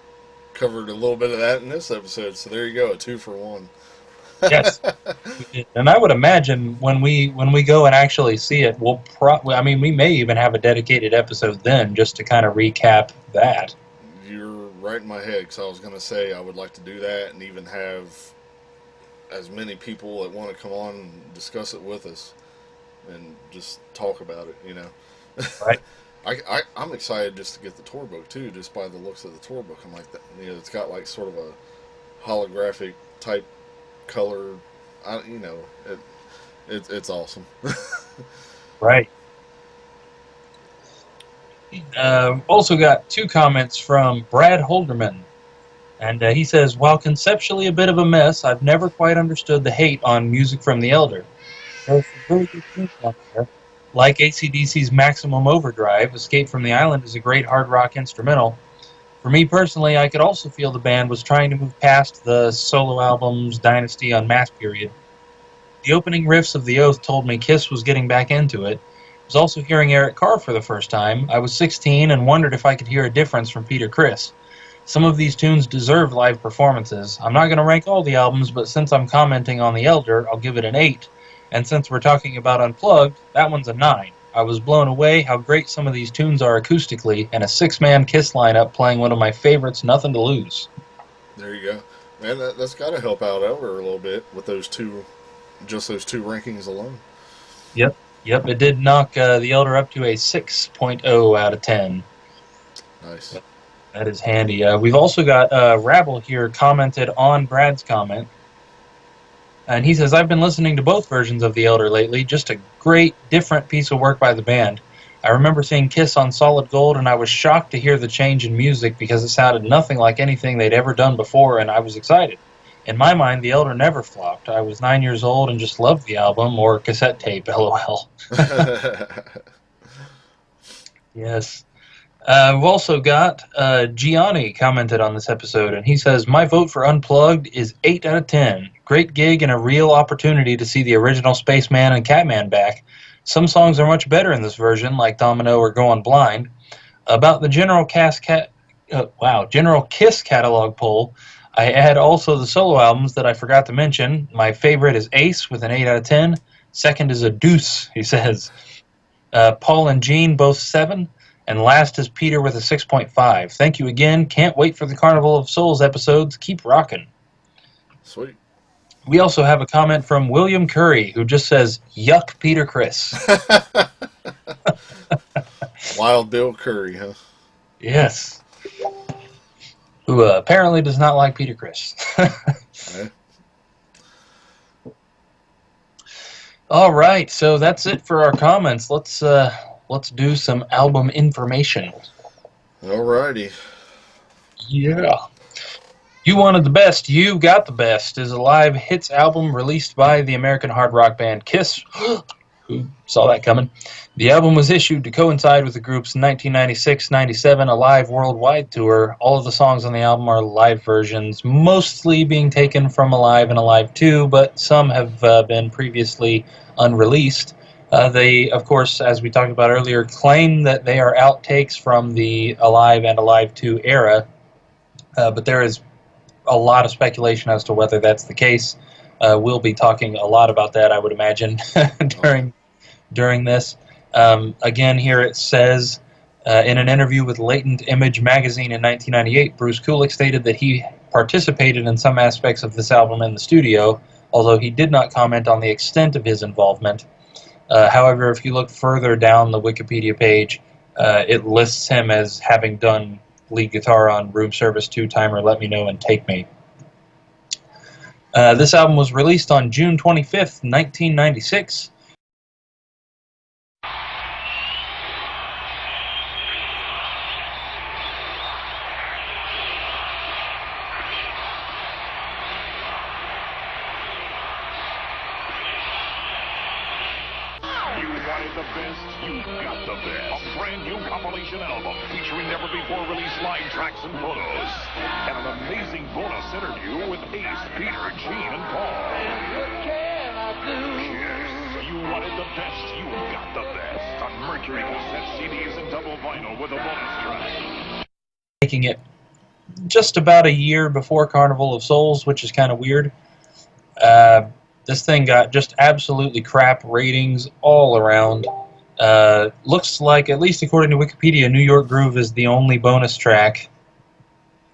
covered a little bit of that in this episode, so there you go, a 2 for 1. Yes, we did. And I would imagine when we go and actually see it, we may even have a dedicated episode then just to kind of recap that. You're right in my head, because I was going to say I would like to do that and even have as many people that want to come on and discuss it with us and just talk about it, you know. Right. I'm excited just to get the tour book, too, just by the looks of the tour book. I'm like, you know, it's got like sort of a holographic type color, it's awesome. Right. Also got 2 comments from Brad Holderman. And he says, while conceptually a bit of a mess, I've never quite understood the hate on Music from the Elder. There's some really good tunes out there. Like AC/DC's Maximum Overdrive, Escape from the Island is a great hard rock instrumental. For me personally, I could also feel the band was trying to move past the solo albums Dynasty on Mass Period. The opening riffs of The Oath told me KISS was getting back into it. I was also hearing Eric Carr for the first time. I was 16 and wondered if I could hear a difference from Peter Criss. Some of these tunes deserve live performances. I'm not going to rank all the albums, but since I'm commenting on The Elder, I'll give it an 8. And since we're talking about Unplugged, that one's a 9. I was blown away how great some of these tunes are acoustically, and a 6-man KISS lineup playing one of my favorites, Nothing to Lose. There you go. Man, that's got to help out Elder a little bit with those two rankings alone. Yep, it did knock the Elder up to a 6.0 out of 10. Nice. That is handy. We've also got Rabble here commented on Brad's comment. And he says, I've been listening to both versions of The Elder lately. Just a great, different piece of work by the band. I remember seeing KISS on Solid Gold, and I was shocked to hear the change in music because it sounded nothing like anything they'd ever done before, and I was excited. In my mind, The Elder never flopped. I was 9 years old and just loved the album, or cassette tape, LOL. Yes. We've also got Gianni commented on this episode, and he says, my vote for Unplugged is 8 out of 10. Great gig and a real opportunity to see the original Spaceman and Catman back. Some songs are much better in this version, like Domino or Going Blind. About the general KISS catalog poll, I add also the solo albums that I forgot to mention. My favorite is Ace with an 8 out of 10. Second is A Deuce, he says. Paul and Gene, both 7. And last is Peter with a 6.5. Thank you again. Can't wait for the Carnival of Souls episodes. Keep rocking. Sweet. We also have a comment from William Curry, who just says, yuck, Peter Criss. Wild Bill Curry, huh? Yes. Who apparently does not like Peter Criss. Okay. All right, so that's it for our comments. Let's do some album information. Alrighty. Yeah. You Wanted the Best, You Got the Best is a live hits album released by the American hard rock band KISS. Who saw that coming? The album was issued to coincide with the group's 1996-97 Alive Worldwide tour. All of the songs on the album are live versions, mostly being taken from Alive and Alive 2, but some have been previously unreleased. They, of course, as we talked about earlier, claim that they are outtakes from the Alive and Alive 2 era, but there is a lot of speculation as to whether that's the case. We'll be talking a lot about that, I would imagine, during this. Again, here it says, in an interview with Latent Image magazine in 1998, Bruce Kulick stated that he participated in some aspects of this album in the studio, although he did not comment on the extent of his involvement. However, if you look further down the Wikipedia page, it lists him as having done lead guitar on Room Service 2, Timer, Let Me Know, and Take Me. This album was released on June 25th, 1996. The best, you got the best. A brand new compilation album featuring never-before-released live tracks and photos. And an amazing bonus interview with Ace, Peter, Gene, and Paul. What can I do? Yes, you wanted the best, you got the best. On Mercury cassette CDs and double vinyl with a bonus track. Making it just about a year before Carnival of Souls, which is kind of weird. This thing got just absolutely crap ratings all around. Looks like, at least according to Wikipedia, New York Groove is the only bonus track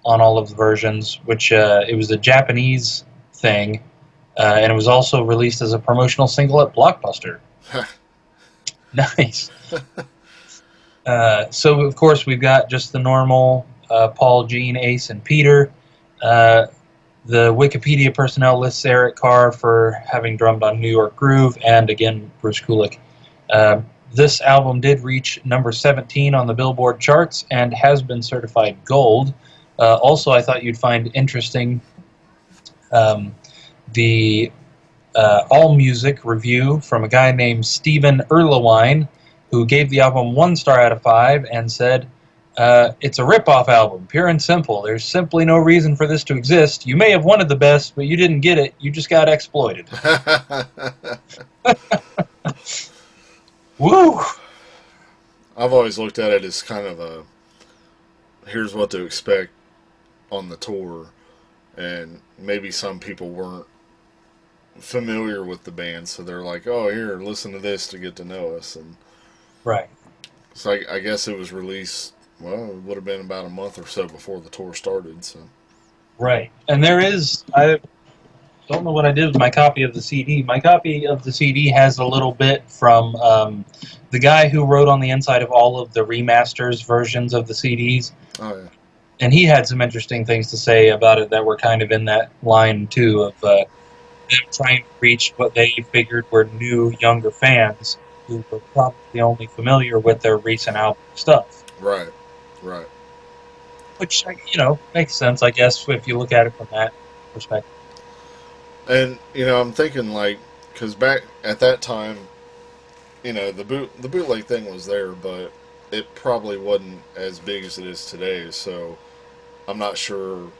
on all of the versions, which it was a Japanese thing, and it was also released as a promotional single at Blockbuster. Nice. So, of course, we've got just the normal Paul, Gene, Ace, and Peter. The Wikipedia personnel lists Eric Carr for having drummed on New York Groove, and again, Bruce Kulick. This album did reach number 17 on the Billboard charts and has been certified gold. Also, I thought you'd find interesting the AllMusic review from a guy named Stephen Erlewine, who gave the album 1 star out of 5 and said, it's a rip-off album, pure and simple. There's simply no reason for this to exist. You may have wanted the best, but you didn't get it. You just got exploited. Woo! I've always looked at it as kind of a, here's what to expect on the tour. And maybe some people weren't familiar with the band, so they're like, oh, here, listen to this to get to know us. And right. So I guess it was released, well, it would have been about a month or so before the tour started. So right. And there is, I don't know what I did with my copy of the CD. My copy of the CD has a little bit from the guy who wrote on the inside of all of the remasters versions of the CDs. Oh, yeah. And he had some interesting things to say about it that were kind of in that line, too, of them trying to reach what they figured were new, younger fans who were probably only familiar with their recent album stuff. Right, right. Which, makes sense, I guess, if you look at it from that perspective. And, I'm thinking, because back at that time, the bootleg thing was there, but it probably wasn't as big as it is today, so I'm not sure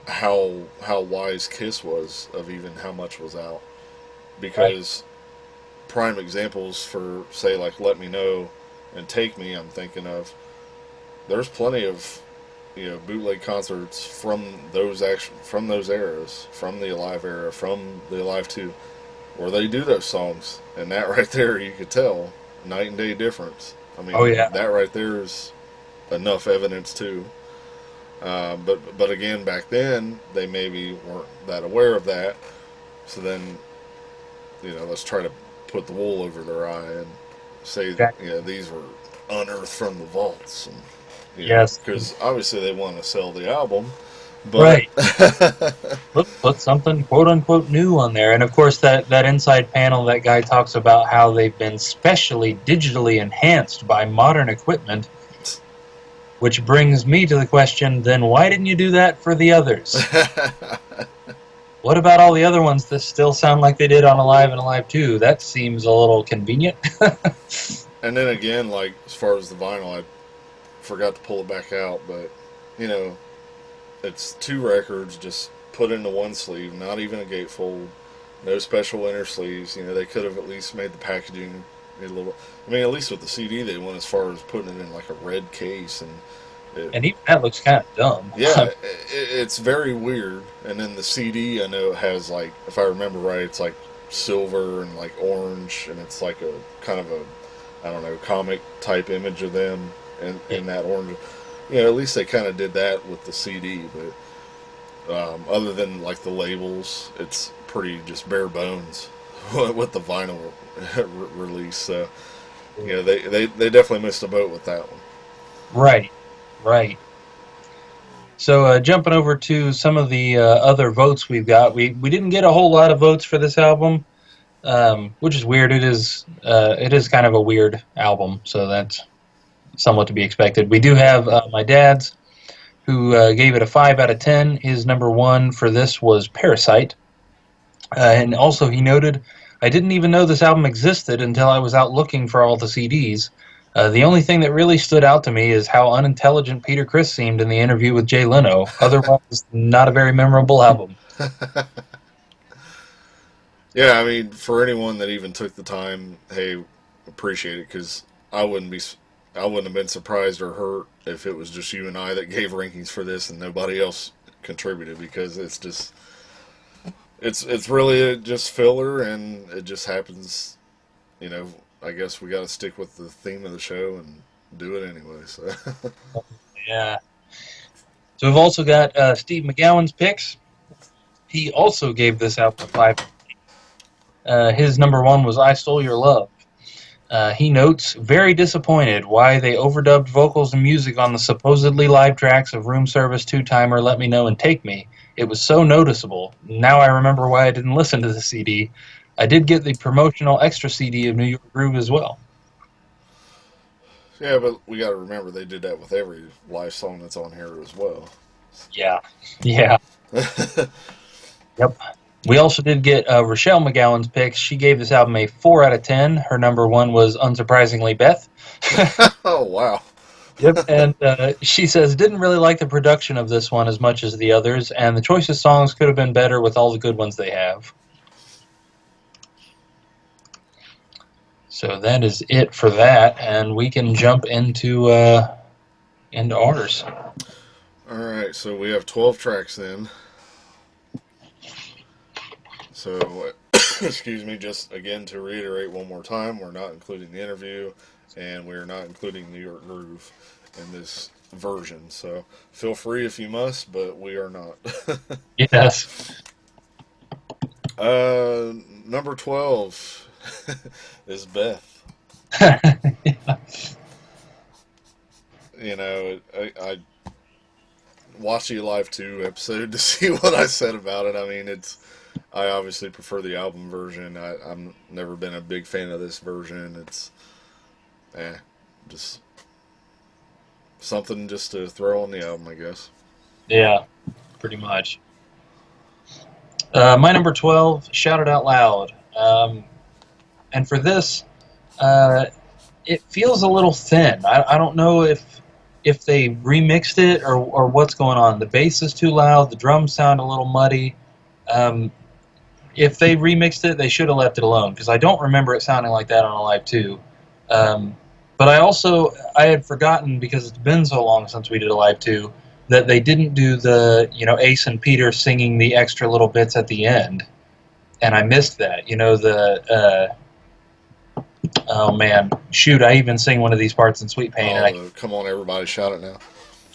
how wise Kiss was of even how much was out. Because prime examples for, say, like Let Me Know and Take Me, I'm thinking of, there's plenty of bootleg concerts from those eras, from the Alive era, from the Alive 2, where they do those songs, and that right there, you could tell, night and day difference. I mean, that right there is enough evidence too. But again, back then they maybe weren't that aware of that. So then, let's try to put the wool over their eye and say, these were unearthed from the vaults. And, yes, because obviously they want to sell the album, but put something quote unquote new on there. And of course, that inside panel, that guy talks about how they've been specially digitally enhanced by modern equipment. Which brings me to the question: then why didn't you do that for the others? What about all the other ones that still sound like they did on Alive and Alive 2? That seems a little convenient. And then again, as far as the vinyl, I forgot to pull it back out, but it's 2 records just put into one sleeve, not even a gatefold, no special inner sleeves. They could have at least made the packaging a little, at least with the CD they went as far as putting it in like a red case, and And even that looks kind of dumb. Yeah, it's very weird. And then the CD, I know it has like, if I remember right, it's like silver and like orange, and it's like a kind of a, I don't know, comic type image of them in that orange. You know, at least they kind of did that with the CD, but other than like the labels, it's pretty just bare bones with the vinyl release. So, you know, they definitely missed a boat with that one. Right, right. So jumping over to some of the other votes we've got, we didn't get a whole lot of votes for this album, which is weird. It is kind of a weird album, so that's somewhat to be expected. We do have my dad's, who gave it a 5 out of 10. His number one for this was Parasite. And also he noted, I didn't even know this album existed until I was out looking for all the CDs. The only thing that really stood out to me is how unintelligent Peter Criss seemed in the interview with Jay Leno. Otherwise, not a very memorable album. Yeah, I mean, for anyone that even took the time, hey, appreciate it, because I wouldn't have been surprised or hurt if it was just you and I that gave rankings for this and nobody else contributed, because it's just it's really just filler, and it just happens. You know, I guess we got to stick with the theme of the show and do it anyway. So Yeah. So we've also got Steve McGowan's picks. He also gave this album a 5. His number one was I Stole Your Love. He notes, very disappointed why they overdubbed vocals and music on the supposedly live tracks of Room Service, Two Timer, Let Me Know, and Take Me. It was so noticeable. Now I remember why I didn't listen to the CD. I did get the promotional extra CD of New York Groove as well. yeah, but we got to remember they did that with every live song that's on here as well. Yeah. Yeah. Yep. We also did get Rochelle McGowan's picks. She gave this album a 4 out of 10. Her number one was, unsurprisingly, Beth. Oh, wow. Yep, and she says, didn't really like the production of this one as much as the others, and the choice of songs could have been better with all the good ones they have. So that is it for that, and we can jump into ours. All right, so we have 12 tracks then. So, excuse me, just again to reiterate one more time, we're not including the interview, and we're not including New York Groove in this version. So, feel free if you must, but we are not. Yes. Number 12 is Beth. Yeah. You know, I watched the Live 2 episode to see what I said about it. I mean, I obviously prefer the album version. I'm never been a big fan of this version. It's, just something just to throw on the album, I guess. Yeah, pretty much. My number 12, Shout It Out Loud. And for this, it feels a little thin. I don't know if they remixed it or what's going on. The bass is too loud. The drums sound a little muddy. If they remixed it, they should have left it alone, because I don't remember it sounding like that on a Live 2. But I had forgotten, because it's been so long since we did a Live 2, that they didn't do the, Ace and Peter singing the extra little bits at the end. And I missed that. Oh man, shoot, I even sing one of these parts in Sweet Pain. Come on, everybody, shout it now.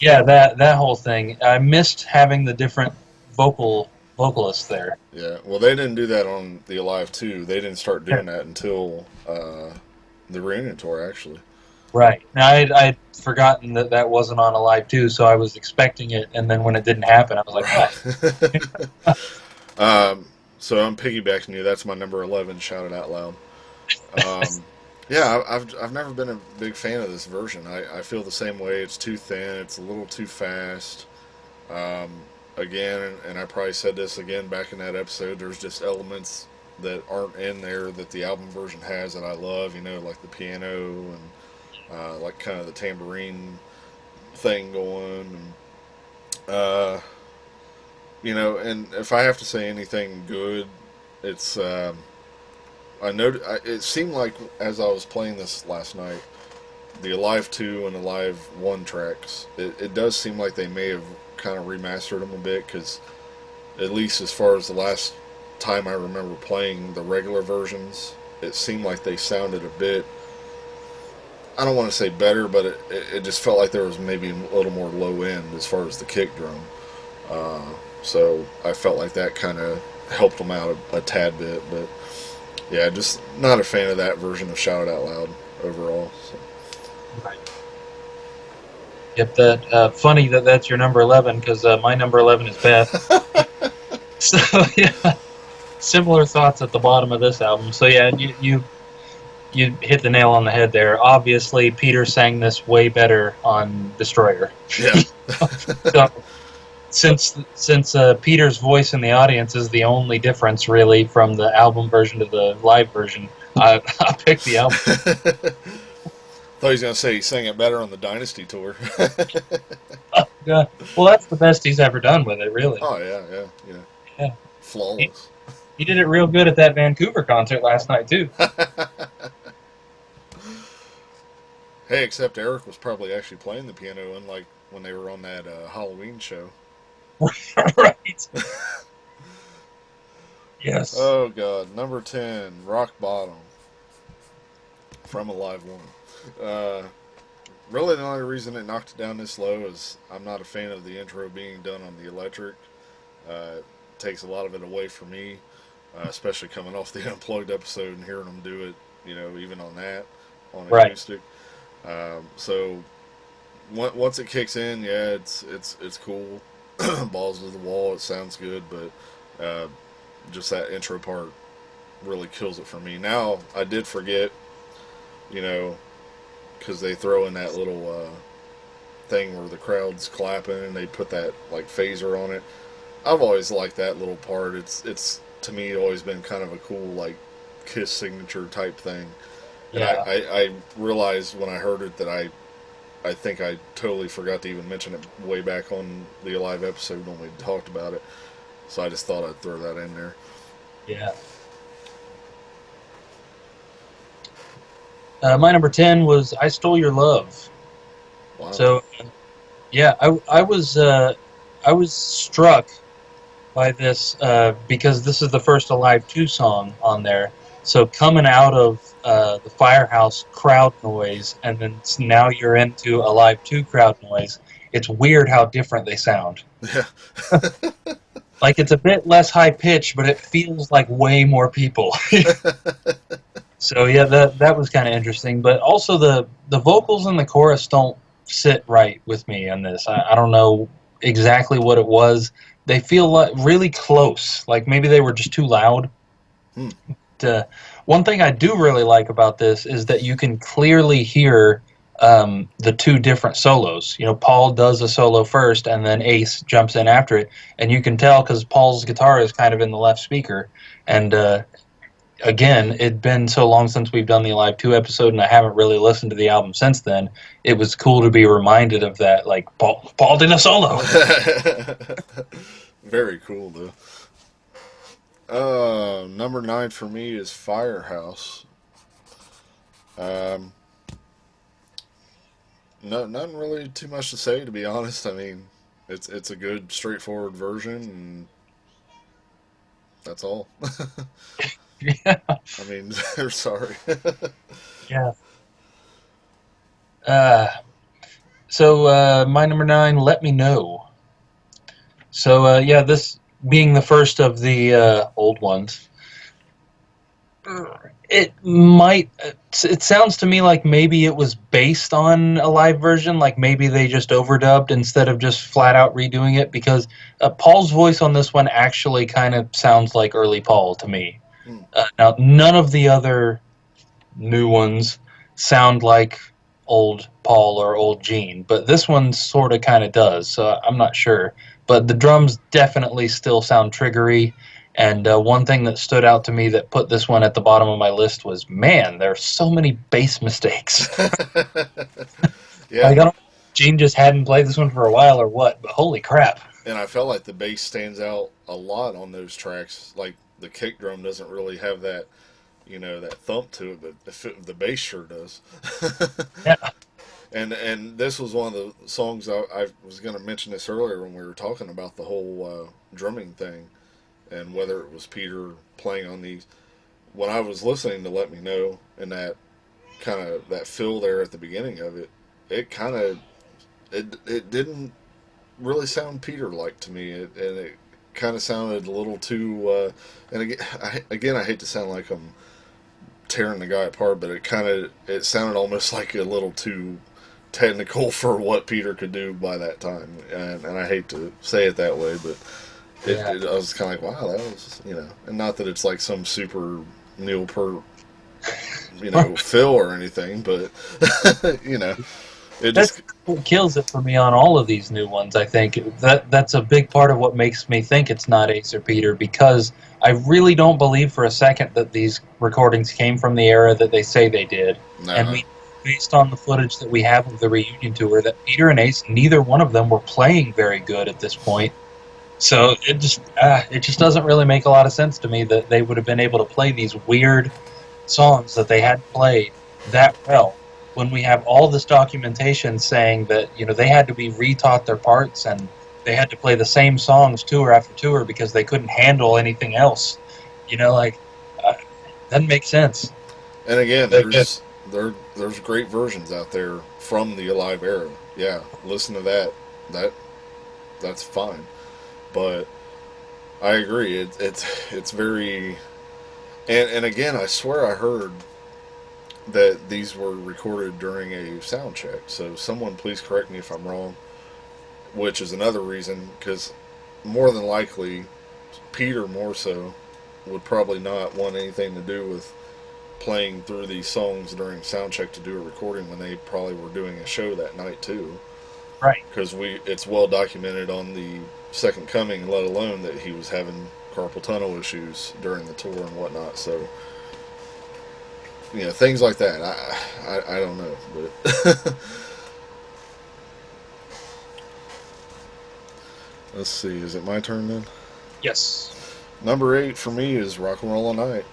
Yeah, that whole thing. I missed having the different vocalists there. Yeah, well, they didn't do that on the Alive 2. They didn't start doing that until the reunion tour, actually. Right. Now, I'd forgotten that wasn't on Alive 2, so I was expecting it, and then when it didn't happen, I was like, what? So I'm piggybacking you. That's my number 11, Shout It Out Loud. Yeah, I've never been a big fan of this version. I feel the same way. It's too thin. It's a little too fast. Again, and I probably said this again back in that episode, there's just elements that aren't in there that the album version has that I love, like the piano and like kind of the tambourine thing going. And, and if I have to say anything good, it's, it seemed like as I was playing this last night, the Alive 2 and Alive 1 tracks, it does seem like they may have kind of remastered them a bit, because at least as far as the last time I remember playing the regular versions, it seemed like they sounded a bit, I don't want to say better, but it just felt like there was maybe a little more low end as far as the kick drum. So I felt like that kind of helped them out a tad bit, but yeah, just not a fan of that version of Shout It Out Loud overall. So. Right. Yep, that funny that that's your number 11, because my number 11 is Beth. So yeah, similar thoughts at the bottom of this album. So yeah, you hit the nail on the head there. Obviously, Peter sang this way better on Destroyer. Yeah. So, since Peter's voice in the audience is the only difference really from the album version to the live version, I picked the album. Thought he was going to say he sang it better on the Dynasty tour. Yeah. Well, that's the best he's ever done with it, really. Oh, yeah. Flawless. He did it real good at that Vancouver concert last night, too. Hey, except Eric was probably actually playing the piano, unlike when they were on that Halloween show. Right. Yes. Oh, God. Number 10, Rock Bottom. From Alive 1. Really, the only reason it knocked it down this low is I'm not a fan of the intro being done on the electric. It takes a lot of it away from me, especially coming off the Unplugged episode and hearing them do it, even on that, on acoustic. So once it kicks in, yeah, it's cool. Balls to the wall, it sounds good, but just that intro part really kills it for me. Now, I did forget, because they throw in that little thing where the crowd's clapping and they put that like phaser on it. I've always liked that little part. It's to me always been kind of a cool like Kiss signature type thing. Yeah. And I realized when I heard it that I think I totally forgot to even mention it way back on the Alive episode when we talked about it. So I just thought I'd throw that in there. Yeah. My number 10 was I Stole Your Love. Wow. So, yeah, I was struck by this because this is the first Alive 2 song on there. So coming out of the Firehouse crowd noise, and then now you're into Alive 2 crowd noise, it's weird how different they sound. Yeah. Like, it's a bit less high pitched, but it feels like way more people. So yeah, that was kind of interesting. But also the vocals in the chorus don't sit right with me on this. I don't know exactly what it was. They feel like really close. Like maybe they were just too loud. One thing I do really like about this is that you can clearly hear the two different solos. Paul does a solo first, and then Ace jumps in after it, and you can tell because Paul's guitar is kind of in the left speaker. And again, it'd been so long since we've done the Alive 2 episode, and I haven't really listened to the album since then. It was cool to be reminded of that, like, Paul did a solo. Very cool, though. Number 9 for me is Firehouse. Nothing really too much to say, to be honest. I mean, it's a good, straightforward version, and that's all. Yeah. I mean, they're sorry. Yeah. So my number 9, Let Me Know. So yeah, this being the first of the old ones, it sounds to me like maybe it was based on a live version, like maybe they just overdubbed instead of just flat out redoing it, because Paul's voice on this one actually kind of sounds like early Paul to me. Now, none of the other new ones sound like old Paul or old Gene, but this one sort of kind of does, so I'm not sure. But the drums definitely still sound triggery, and one thing that stood out to me that put this one at the bottom of my list was, man, there are so many bass mistakes. Yeah. I don't know if Gene just hadn't played this one for a while or what, but holy crap. And I felt like the bass stands out a lot on those tracks. Like, the kick drum doesn't really have that, that thump to it, but the bass sure does. Yeah. And this was one of the songs I was going to mention this earlier when we were talking about the whole drumming thing and whether it was Peter playing on these. When I was listening to Let Me Know and that kind of that fill there at the beginning of it, it kind of it didn't really sound Peter like to me, and it kind of sounded a little too. And again, I hate to sound like I'm tearing the guy apart, but it sounded almost like a little too technical for what Peter could do by that time, and I hate to say it that way, but I was kind of like, wow, that was, and not that it's like some super Neil Peart, Phil or anything, but it That's just what kills it for me on all of these new ones. I think that's a big part of what makes me think it's not Ace or Peter, because I really don't believe for a second that these recordings came from the era that they say they did. nah. And based on the footage that we have of the reunion tour, that Peter and Ace, neither one of them were playing very good at this point. So it just doesn't really make a lot of sense to me that they would have been able to play these weird songs that they hadn't played that well, when we have all this documentation saying that they had to be retaught their parts and they had to play the same songs tour after tour because they couldn't handle anything else. Doesn't make sense. And again, there's great versions out there from the Alive era. Yeah, listen to that's fine. But I agree, it's very, and again, I swear I heard that these were recorded during a sound check. So someone please correct me if I'm wrong. Which is another reason, because more than likely, Peter more so would probably not want anything to do with playing through these songs during sound check to do a recording when they probably were doing a show that night too. Right. Because it's well documented on the Second Coming, let alone that he was having carpal tunnel issues during the tour and whatnot. So, things like that. I don't know, but let's see. Is it my turn then? Yes. Number 8 for me is Rock and Roll All Night.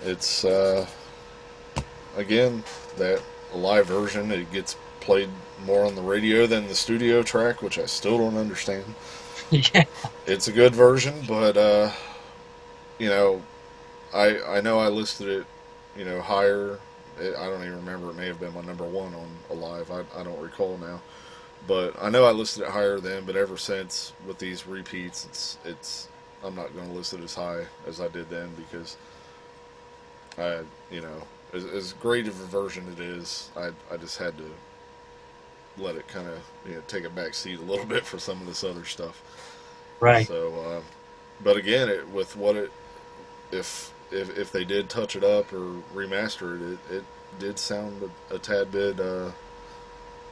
It's again that live version. It gets played more on the radio than the studio track, which I still don't understand. Yeah. It's a good version, but I know I listed it, higher. I don't even remember. It may have been my number 1 on Alive. I don't recall now. But I know I listed it higher then, but ever since with these repeats, it's I'm not going to list it as high as I did then, because as great of a version it is, I just had to let it kind of take a back seat a little bit for some of this other stuff. Right. So, but again, if they did touch it up or remaster it did sound a tad bit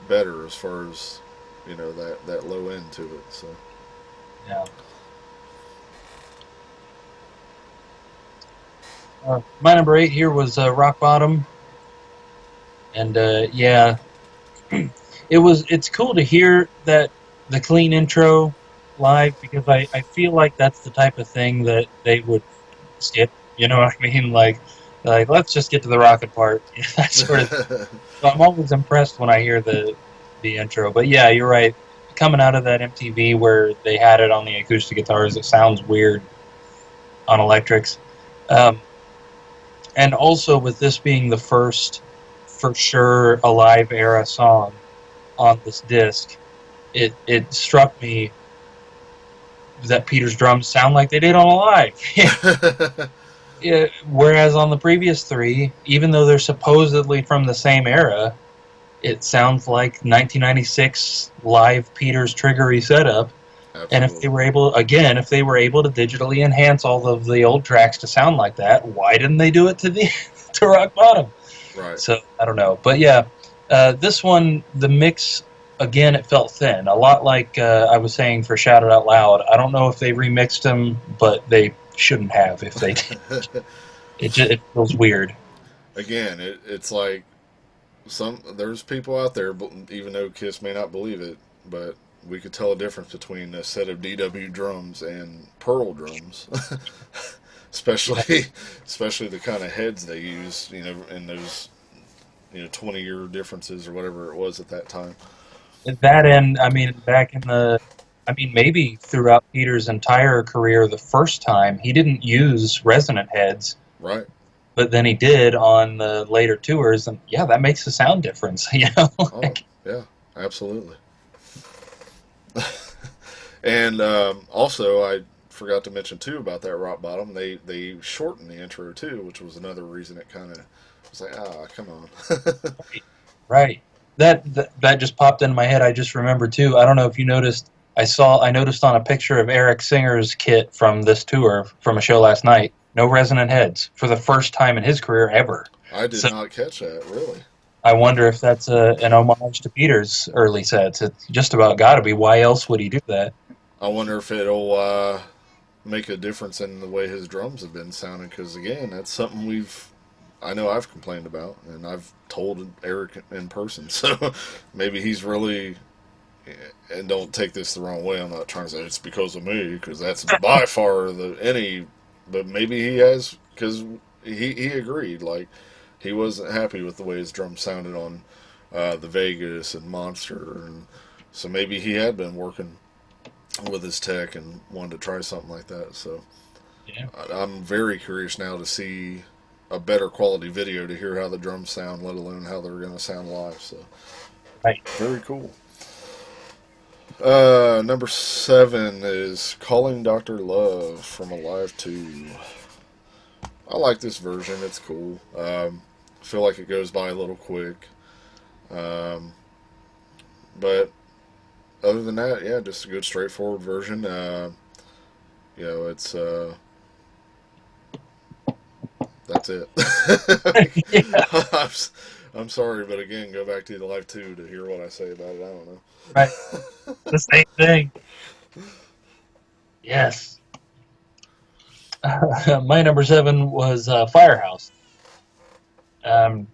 better as far as that low end to it. So Yeah. My number 8 here was Rock Bottom, and yeah, it's cool to hear that the clean intro live, because I feel like that's the type of thing that they would skip. You know what I mean? Like let's just get to the rocket part. That sort of thing. So I'm always impressed when I hear the intro. But yeah, you're right. Coming out of that MTV where they had it on the acoustic guitars, it sounds weird on electrics. And also with this being the first, for sure, Alive era song on this disc, it struck me that Peter's drums sound like they did on Alive. Yeah, whereas on the previous 3, even though they're supposedly from the same era, it sounds like 1996 live Peter's triggery setup. Absolutely. And if they were able to digitally enhance all of the old tracks to sound like that, why didn't they do it to Rock Bottom? Right. So I don't know, but yeah, this one, the mix, again, it felt thin, a lot like I was saying for Shout It Out Loud. I don't know if they remixed them, but they shouldn't have if they did. It feels weird. Again, it's like there's people out there, even though Kiss may not believe it, but we could tell a difference between a set of DW drums and Pearl drums, especially the kind of heads they use, in those 20-year differences or whatever it was at that time. That and I mean, back in the, I mean, maybe throughout Peter's entire career, the first time he didn't use resonant heads, Right. but then he did on the later tours, and yeah, that makes a sound difference. Oh, yeah, absolutely. And also, I forgot to mention too about that rock bottom. They shortened the intro too, which was another reason it kind of was like, come on. Right. That just popped in my head. I just remembered too. I don't know if you noticed. I noticed on a picture of Eric Singer's kit from this tour from a show last night. No resonant heads for the first time in his career ever. I did not catch that, really. I wonder if that's an homage to Peter's early sets. It's just about got to be. Why else would he do that? I wonder if it'll make a difference in the way his drums have been sounding. Because again, that's something I know I've complained about, and I've told Eric in person. So maybe he's really, and don't take this the wrong way. I'm not trying to say it's because of me, because that's by far but maybe he has, because he agreed. Like, he wasn't happy with the way his drums sounded on the Vegas and Monster, and so maybe he had been working with his tech and wanted to try something like that. So Yeah. I'm very curious now to see a better quality video to hear how the drums sound, let alone how they're going to sound live. So Right. very cool. Number 7 is Calling Dr. Love from Alive 2. I like this version. It's cool. I feel like it goes by a little quick. But other than that, yeah, just a good straightforward version. It's that's it. Yeah. I'm sorry, but again, go back to the Live 2 to hear what I say about it. I don't know. Right. The same thing. Yes. My number 7 was Firehouse. And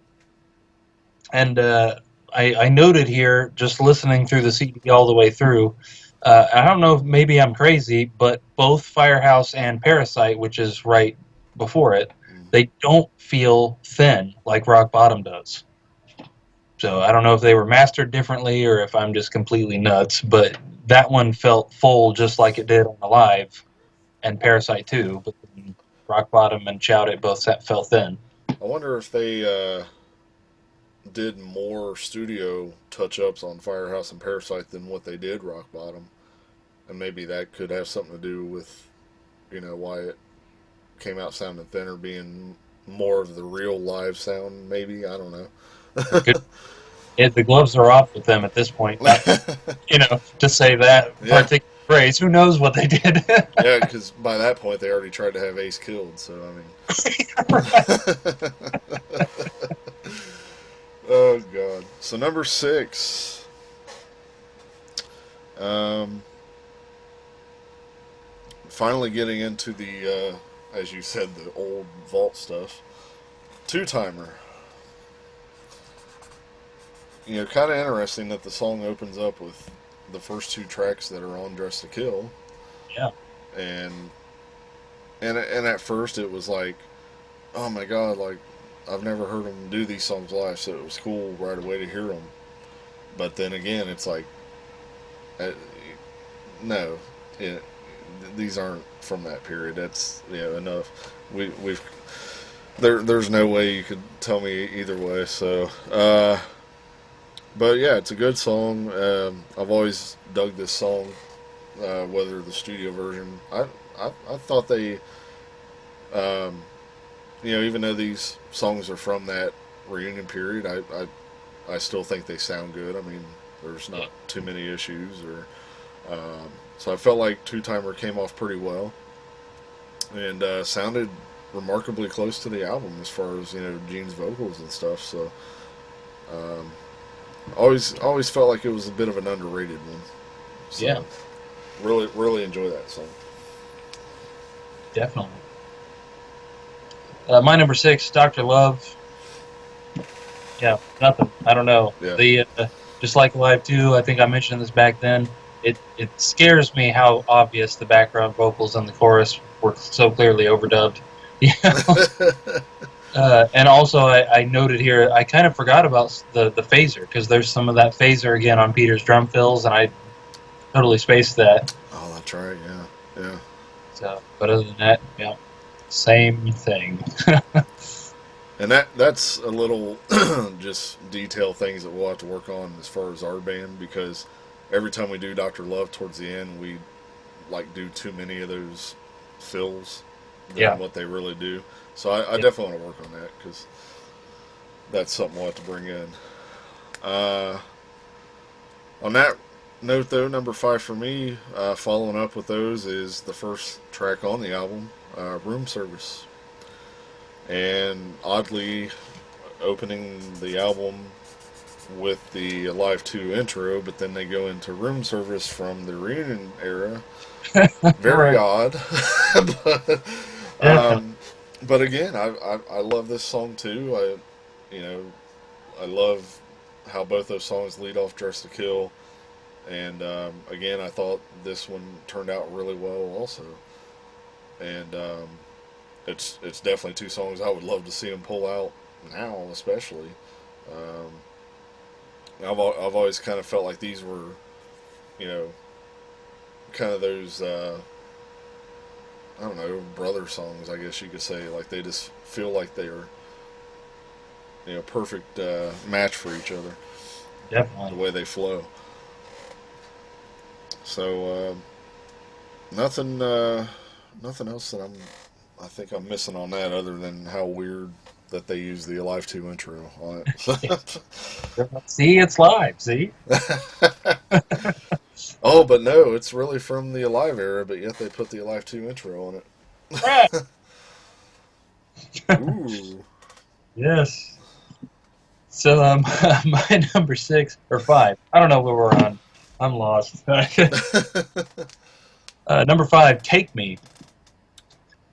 I noted here, just listening through the CD all the way through, I don't know if maybe I'm crazy, but both Firehouse and Parasite, which is right before it, they don't feel thin like Rock Bottom does. So I don't know if they were mastered differently or if I'm just completely nuts, but that one felt full just like it did on the live, and Parasite too. But then Rock Bottom and Shout It both felt thin. I wonder if they did more studio touch-ups on Firehouse and Parasite than what they did Rock Bottom, and maybe that could have something to do with why it came out sounding thinner, being more of the real live sound. Maybe, I don't know. The gloves are off with them at this point. Not, to say that particular phrase. Who knows what they did? Yeah, because by that point they already tried to have Ace killed. So I mean, oh god. So number 6. Finally getting into the, as you said, the old vault stuff. Two-timer. Kind of interesting that the song opens up with the first 2 tracks that are on Dress to Kill. Yeah. And at first it was like, oh my god, like, I've never heard them do these songs live, so it was cool right away to hear them. But then again, it's like, no, these aren't from that period. That's enough. There's no way you could tell me either way. So, but yeah, it's a good song. I've always dug this song, whether the studio version. I thought they, even though these songs are from that reunion period, I still think they sound good. I mean, there's not too many issues, so I felt like Two-Timer came off pretty well, and sounded remarkably close to the album as far as Gene's vocals and stuff. So, always felt like it was a bit of an underrated one. So, yeah, really enjoy that song. Definitely. My number 6, Dr. Love. Yeah, nothing. I don't know. Yeah. The just like Live 2, I think I mentioned this back then. It scares me how obvious the background vocals and the chorus were so clearly overdubbed. And also, I noted here, I kind of forgot about the phaser, because there's some of that phaser again on Peter's drum fills, and I totally spaced that. Oh, that's right. Yeah, yeah. So, but other than that, yeah, same thing. And that's a little just detail things that we'll have to work on as far as our band, because every time we do Dr. Love towards the end, we like do too many of those fills than Yeah. what they really do. So I Yeah. definitely want to work on that, because that's something we'll have to bring in. Uh, on that note, though, number 5 for me, following up with those, is the first track on the album, Room Service. And oddly, opening the album with the Alive 2 intro, but then they go into Room Service from the reunion era. Very odd. but, um, but again, I love this song too. I love how both those songs lead off Dress to Kill. And again, I thought this one turned out really well also. And it's definitely two songs I would love to see them pull out now, especially. Um, I've always kind of felt like these were, kind of those I don't know, brother songs, I guess you could say. Like they just feel like they're perfect match for each other. Definitely. The way they flow. So nothing else that I think I'm missing on that, other than how weird that they use the Alive 2 intro on it. See, it's live. See. Oh, but no, it's really from the Alive era, but yet they put the Alive 2 intro on it. Right. Ooh. Yes. So my number 6 or 5. I don't know where we're on. I'm lost. Number 5, Take Me.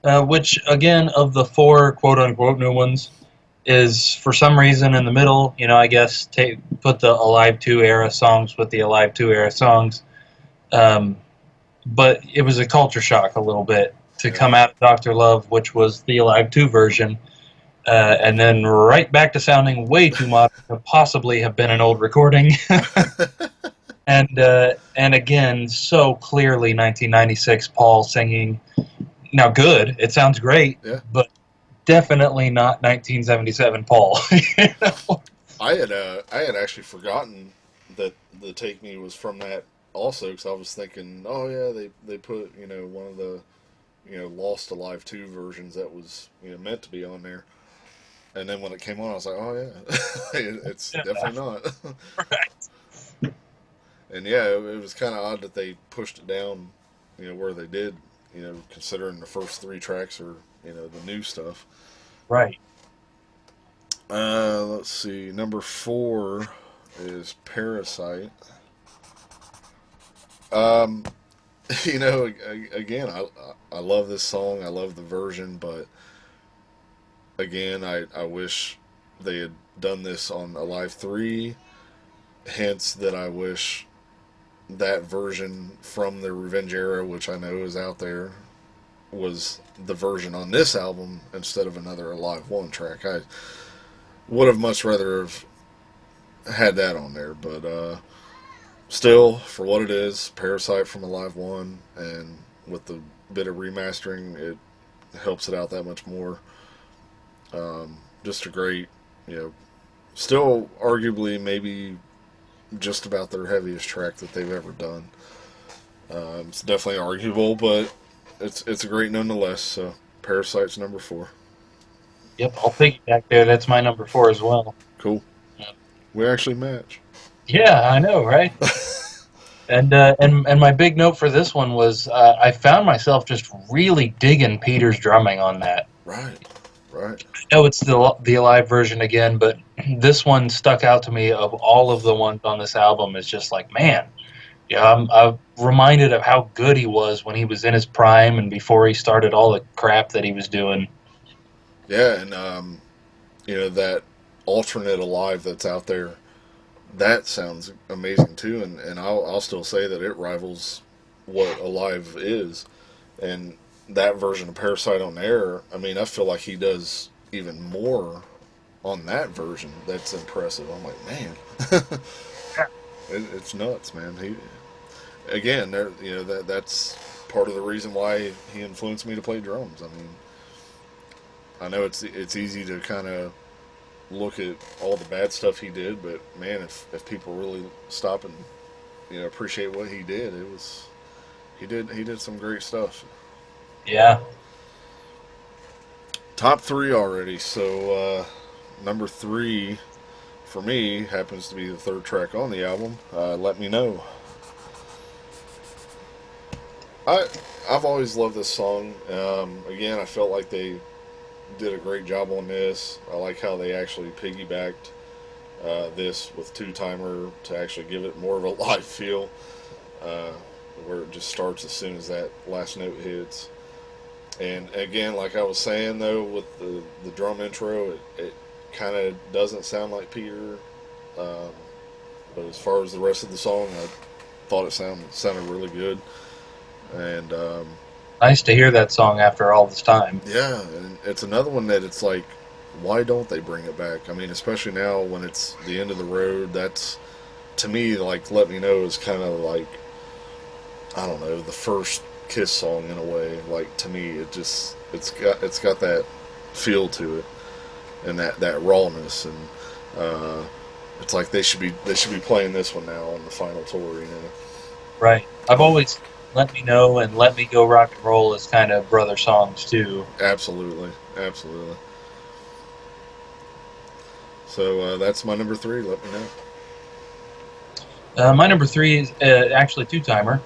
Which, again, of the 4 quote-unquote new ones, is for some reason in the middle. I guess put the Alive 2 era songs with the Alive 2 era songs. But it was a culture shock a little bit to come out of Dr. Love, which was the Alive 2 version, and then right back to sounding way too modern to possibly have been an old recording. And again, so clearly 1996 Paul singing. Now, good, it sounds great, but definitely not 1977 Paul. I had actually forgotten that the Take Me was from that also, because I was thinking, oh yeah, they put one of the Lost Alive 2 versions that was meant to be on there, and then when it came on, I was like, oh yeah, it's definitely not. Right. And yeah, it was kind of odd that they pushed it down, where they did, considering the first 3 tracks are, the new stuff. Right. Let's see. Number 4 is Parasite. Again, I love this song. I love the version, but again, I wish they had done this on Alive 3. Hence, that I wish that version from the Revenge era, which I know is out there, was the version on this album instead of another Alive 1 track. I would have much rather have had that on there, but still, for what it is, Parasite from Alive 1, and with the bit of remastering, it helps it out that much more. Just a great, still arguably maybe just about their heaviest track that they've ever done. It's definitely arguable, but it's a great nonetheless. So Parasite's number 4. Yep, I'll piggyback there. That's my number 4 as well. Cool. Yeah. We actually match. Yeah, I know, right? And my big note for this one was I found myself just really digging Peter's drumming on that. Right. I know it's the Alive version again, but this one stuck out to me of all of the ones on this album. It's just like, man, I'm reminded of how good he was when he was in his prime and before he started all the crap that he was doing. Yeah, and that alternate Alive that's out there, that sounds amazing too, and I'll still say that it rivals what Alive is, and that version of Parasite on Air, I mean, I feel like he does even more on that version. That's impressive. I'm like, man, it's nuts, man. He again, there, you know, that's part of the reason why he influenced me to play drums. I mean, I know it's easy to kind of look at all the bad stuff he did, but man, if people really stop and, you know, appreciate what he did, he did some great stuff. Yeah. Top three already. So number three for me happens to be the third track on the album. Let Me Know. I've always loved this song. Again, I felt like they did a great job on this. I like how they actually piggybacked this with two-timer to actually give it more of a live feel, where it just starts as soon as that last note hits. And again, like I was saying though, with the drum intro, it kind of doesn't sound like Peter. But as far as the rest of the song, I thought it sounded really good. And nice to hear that song after all this time. yeah, and it's another one that it's like, why don't they bring it back? I mean, especially now when it's the end of the road. That's, to me, like Let Me Know is kind of like, I don't know, the first Kiss song in a way. Like, to me, it's got that feel to it and that rawness, and it's like they should be playing this one now on the final tour, you know. Right. I've always Let Me Know and Let Me Go Rock and Roll as kind of brother songs too. Absolutely. So that's my number three. Let Me Know. My number three is actually two-timer.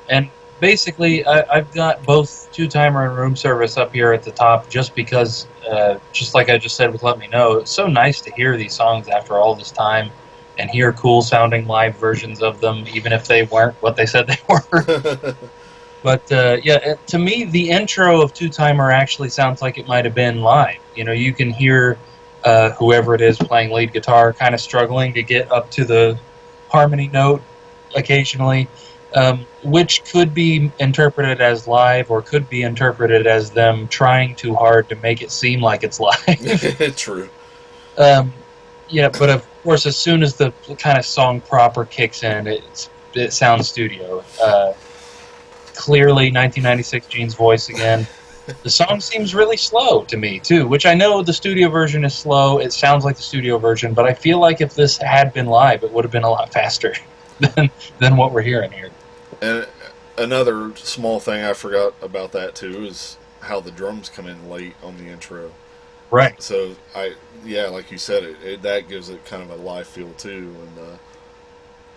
And basically, I've got both two-timer and room service up here at the top just because, just like I just said with Let Me Know, it's so nice to hear these songs after all this time and hear cool-sounding live versions of them, even if they weren't what they said they were. But, to me, the intro of two-timer actually sounds like it might have been live. You know, you can hear whoever it is playing lead guitar kind of struggling to get up to the harmony note occasionally, which could be interpreted as live or could be interpreted as them trying too hard to make it seem like it's live. True. Yeah, but of course, as soon as the kind of song proper kicks in, it sounds studio. Clearly, 1996 Gene's voice again. The song seems really slow to me, too, which I know the studio version is slow. It sounds like the studio version, but I feel like if this had been live, it would have been a lot faster than what we're hearing here. And another small thing I forgot about that, too, is how the drums come in late on the intro. Right. So, like you said, that gives it kind of a live feel, too,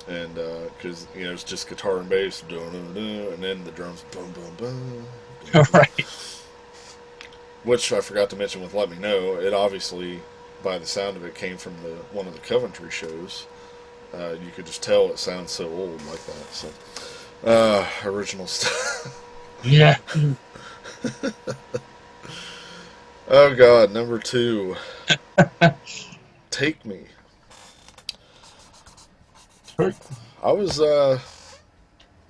and because, you know, it's just guitar and bass, and then the drums, boom, boom, boom. Right. Which I forgot to mention with Let Me Know, it obviously, by the sound of it, came from one of the Coventry shows. You could just tell it sounds so old like that. So, original stuff. Yeah. Oh God, number two. Take Me. I was,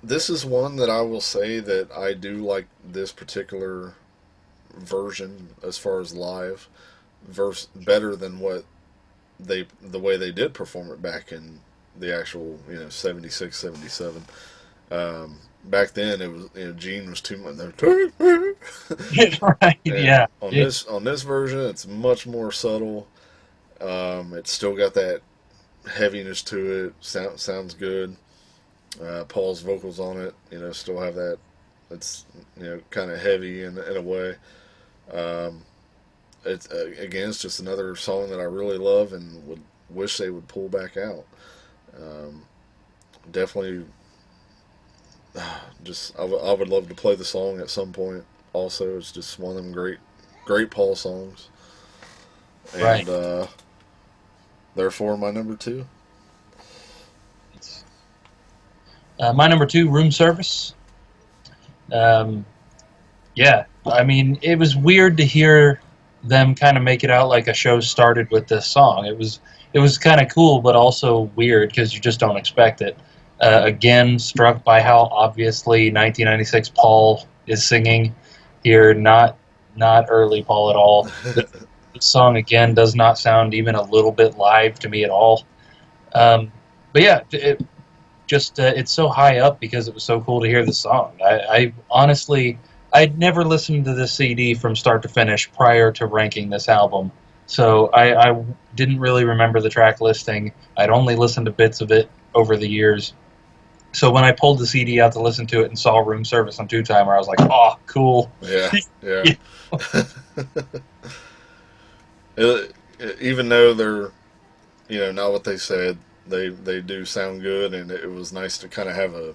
this is one that I will say that I do like this particular version as far as live verse better than what the way they did perform it back in the actual, you know, 76, 77. Back then it was, you know, Gene was too much there. Right, yeah. On this version it's much more subtle. It's still got that heaviness to it. Sounds good. Paul's vocals on it, you know, still have that. It's, you know, kind of heavy in a way. It's again, it's just another song that I really love and would wish they would pull back out. Definitely, just I would love to play the song at some point. Also, it's just one of them great Paul songs. And Right. Therefore, my number two. My number two, room service. Yeah, I mean, it was weird to hear them kind of make it out like a show started with this song. It was kind of cool, but also weird because you just don't expect it. Again, struck by how obviously 1996 Paul is singing here, not not early Paul at all. The song again does not sound even a little bit live to me at all. But yeah, it's so high up because it was so cool to hear the song. I honestly, I'd never listened to this CD from start to finish prior to ranking this album, so I didn't really remember the track listing. I'd only listened to bits of it over the years. So when I pulled the CD out to listen to it and saw Room Service on Two Timer, I was like, "Oh, cool!" Yeah, yeah. Yeah. Even though they're, not what they said, they do sound good, and it was nice to kind of have a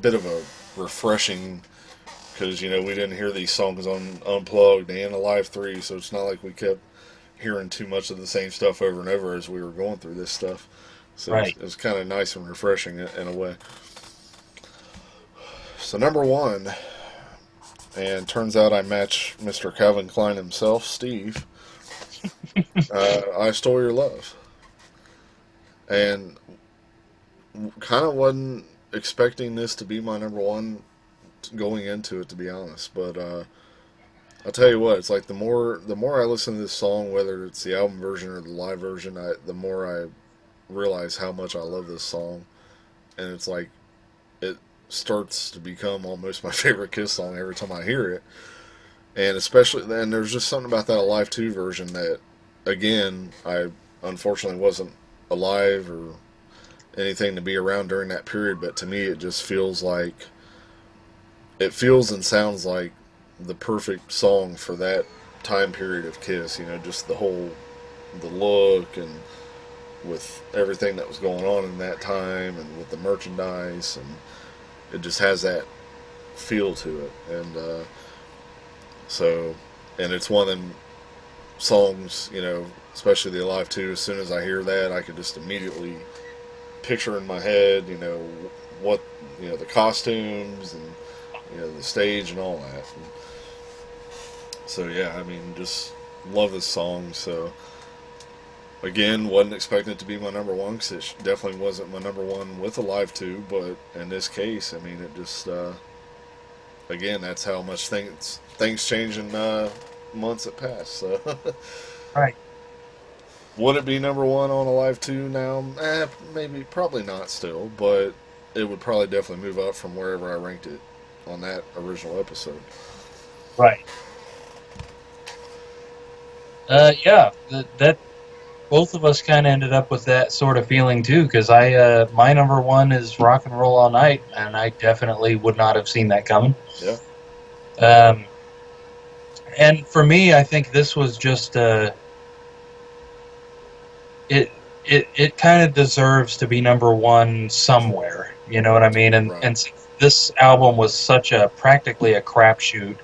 bit of a refreshing, because we didn't hear these songs on Unplugged and Alive 3, so it's not like we kept hearing too much of the same stuff over and over as we were going through this stuff. So Right. it was kind of nice and refreshing in a way. So number one, and turns out I match Mr. Calvin Klein himself, Steve. I Stole Your Love. And kind of wasn't expecting this to be my number one going into it, to be honest. But I'll tell you what, it's like the more I listen to this song, whether it's the album version or the live version, the more I realize how much I love this song. And it's like it starts to become almost my favorite Kiss song every time I hear it. And especially then, there's just something about that Alive 2 version that, again, I unfortunately wasn't alive or anything to be around during that period, but to me it just feels like, it feels and sounds like the perfect song for that time period of Kiss, just the look, and with everything that was going on in that time, and with the merchandise, and it just has that feel to it. And and it's one of them songs, especially the Alive 2, as soon as I hear that, I could just immediately picture in my head, what, the costumes, and, the stage and all that. And so, yeah, I mean, just love this song. So, again, wasn't expecting it to be my number one, because it definitely wasn't my number one with Alive 2, but in this case, I mean, it just, again, that's how much things change in months that pass. So. Right. Would it be number one on Alive 2 now? Maybe, probably not still, but it would probably definitely move up from wherever I ranked it on that original episode. Right. Yeah, that both of us kind of ended up with that sort of feeling too, because my number one is Rock and Roll All Night, and I definitely would not have seen that coming. Yeah. And for me, I think this was just it kind of deserves to be number one somewhere. You know what I mean? And Right. and since this album was practically a crapshoot,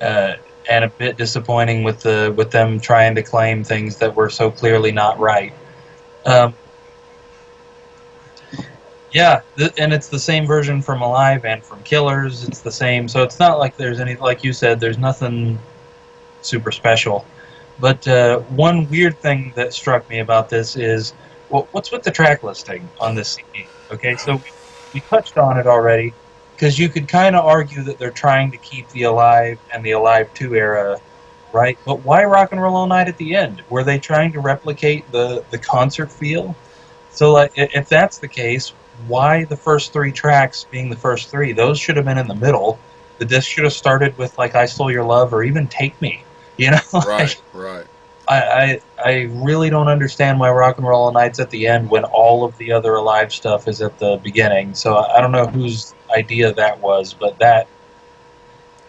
and a bit disappointing with them trying to claim things that were so clearly not right. Yeah, and it's the same version from Alive and from Killers. It's the same, so it's not like there's any, like you said, there's nothing super special. But one weird thing that struck me about this is, what's with the track listing on this CD? Okay, so we touched on it already, because you could kind of argue that they're trying to keep the Alive and the Alive 2 era, right? But why Rock and Roll All Night at the end? Were they trying to replicate the concert feel? So, like, if that's the case, why the first three tracks being the first three? Those should have been in the middle. The disc should have started with, like, I Stole Your Love, or even Take Me. Right, right. I really don't understand why Rock and Roll All Night's at the end when all of the other Alive stuff is at the beginning. So I don't know whose idea that was, but that,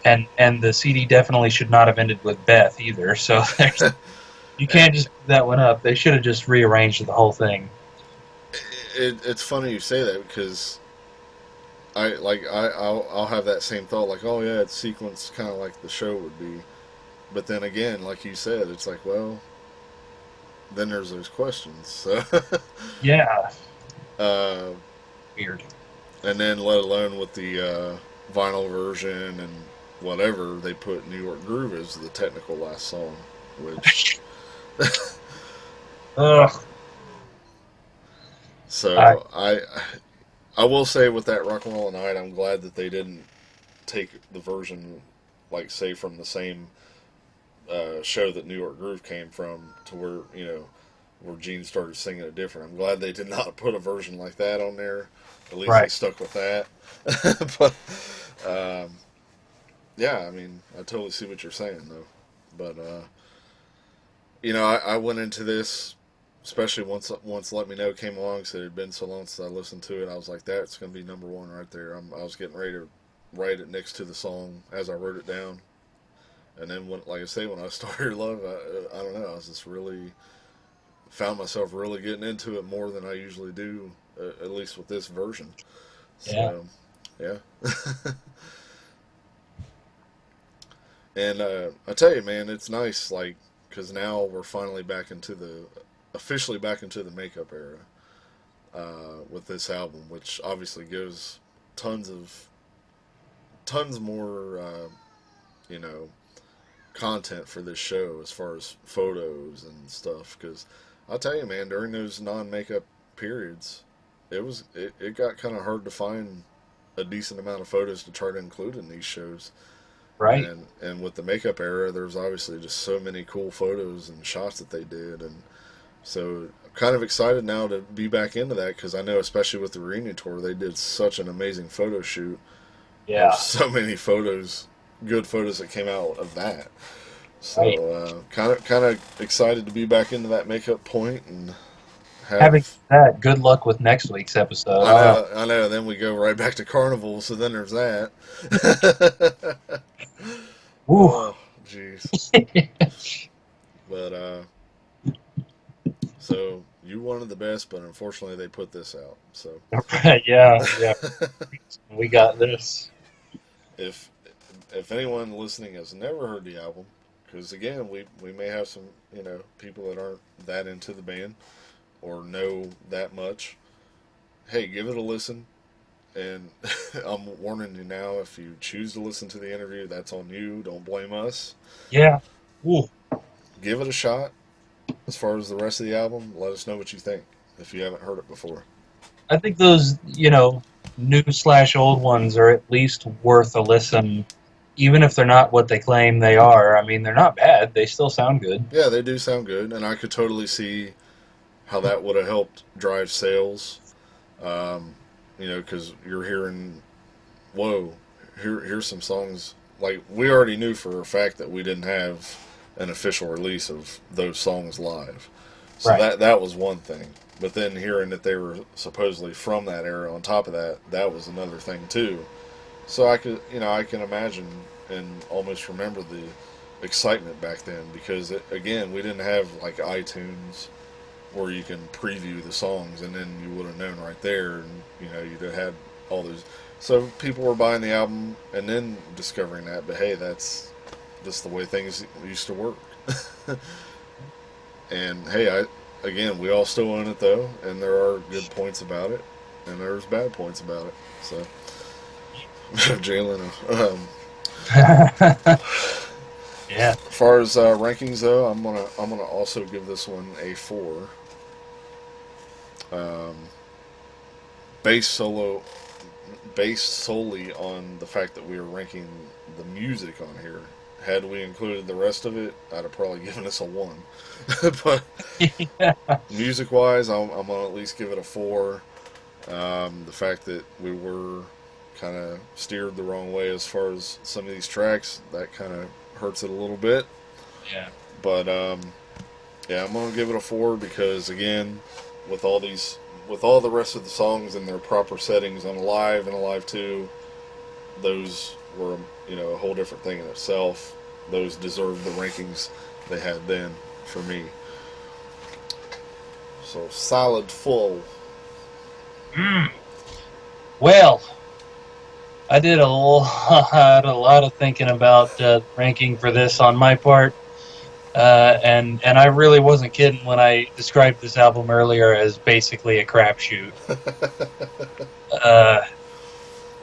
and the CD definitely should not have ended with Beth either. So you can't just put that one up. They should have just rearranged the whole thing. It's funny you say that, because I'll have that same thought, like, oh yeah, it's sequenced kind of like the show would be. But then again, like you said, it's like, well, then there's those questions. So Yeah. uh, Weird. and then let alone with the vinyl version and whatever, they put New York Groove as the technical last song, which Ugh. so I will say with that Rock and Roll Night, I'm glad that they didn't take the version like say from the same show that New York Groove came from, to where where Gene started singing it different. I'm glad they did not put a version like that on there. At least they stuck with that. But yeah, I mean, I totally see what you're saying though. But I went into this, especially once Let Me Know came along, because it had been so long since I listened to it. I was like, that's going to be number one right there. I was getting ready to write it next to the song as I wrote it down. And then, like I say, when I started Love, I don't know, I was just really found myself really getting into it more than I usually do, at least with this version. So, yeah. And I tell you, man, it's nice, like, because now we're finally officially back into the makeup era with this album, which obviously gives tons more, content for this show as far as photos and stuff. Because I'll tell you, man, during those non-makeup periods, it got kind of hard to find a decent amount of photos to try to include in these shows. Right. And with the makeup era, there's obviously just so many cool photos and shots that they did. And so I'm kind of excited now to be back into that, because I know, especially with the reunion tour, they did such an amazing photo shoot. Yeah. There's so many good photos that came out of that. So kind of excited to be back into that makeup point and having that. Good luck with next week's episode. I know. Then we go right back to Carnival, so then there's that. Oh, jeez. But so you wanted the best, but unfortunately they put this out. So yeah. We got this. If anyone listening has never heard the album, because again, we may have some people that aren't that into the band or know that much, hey, give it a listen. And I'm warning you now, if you choose to listen to the interview, that's on you. Don't blame us. Yeah. Ooh. Give it a shot. As far as the rest of the album, let us know what you think if you haven't heard it before. I think those, new/old ones are at least worth a listen, even if they're not what they claim they are. I mean, they're not bad. They still sound good. Yeah, they do sound good, and I could totally see how that would have helped drive sales. Because you're hearing, whoa, here's some songs. Like, we already knew for a fact that we didn't have an official release of those songs live. So that was one thing. But then hearing that they were supposedly from that era on top of that, that was another thing too. So I can imagine and almost remember the excitement back then, because again, we didn't have like iTunes where you can preview the songs, and then you would have known right there, and you'd have had all those. So people were buying the album and then discovering that. But hey, that's just the way things used to work. And hey, we all still own it though, and there are good points about it, and there's bad points about it. So, Jay Leno. Yeah. As far as rankings though, I'm gonna also give this one a 4. Based solely on the fact that we are ranking the music on here. Had we included the rest of it, I'd have probably given us a 1. But music-wise, I'm gonna at least give it a 4. The fact that we were kind of steered the wrong way as far as some of these tracks, that kind of hurts it a little bit. Yeah. But yeah, I'm gonna give it a 4 because again, with all the rest of the songs in their proper settings on Alive and Alive 2, those were a whole different thing in itself. Those deserve the rankings they had then for me. So solid full. Well, I did a lot of thinking about ranking for this on my part, and I really wasn't kidding when I described this album earlier as basically a crapshoot.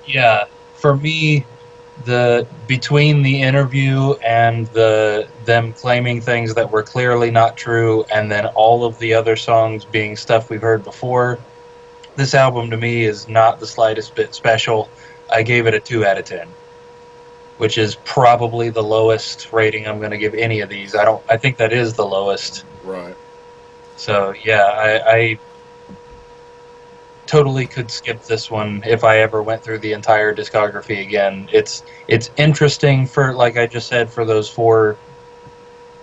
Yeah, for me, between the interview and them claiming things that were clearly not true, and then all of the other songs being stuff we've heard before, this album to me is not the slightest bit special. I gave it a 2 out of 10. which is probably the lowest rating I'm going to give any of these. I think that is the lowest. Right. So yeah, I totally could skip this one if I ever went through the entire discography again. It's interesting for, like I just said, for those 4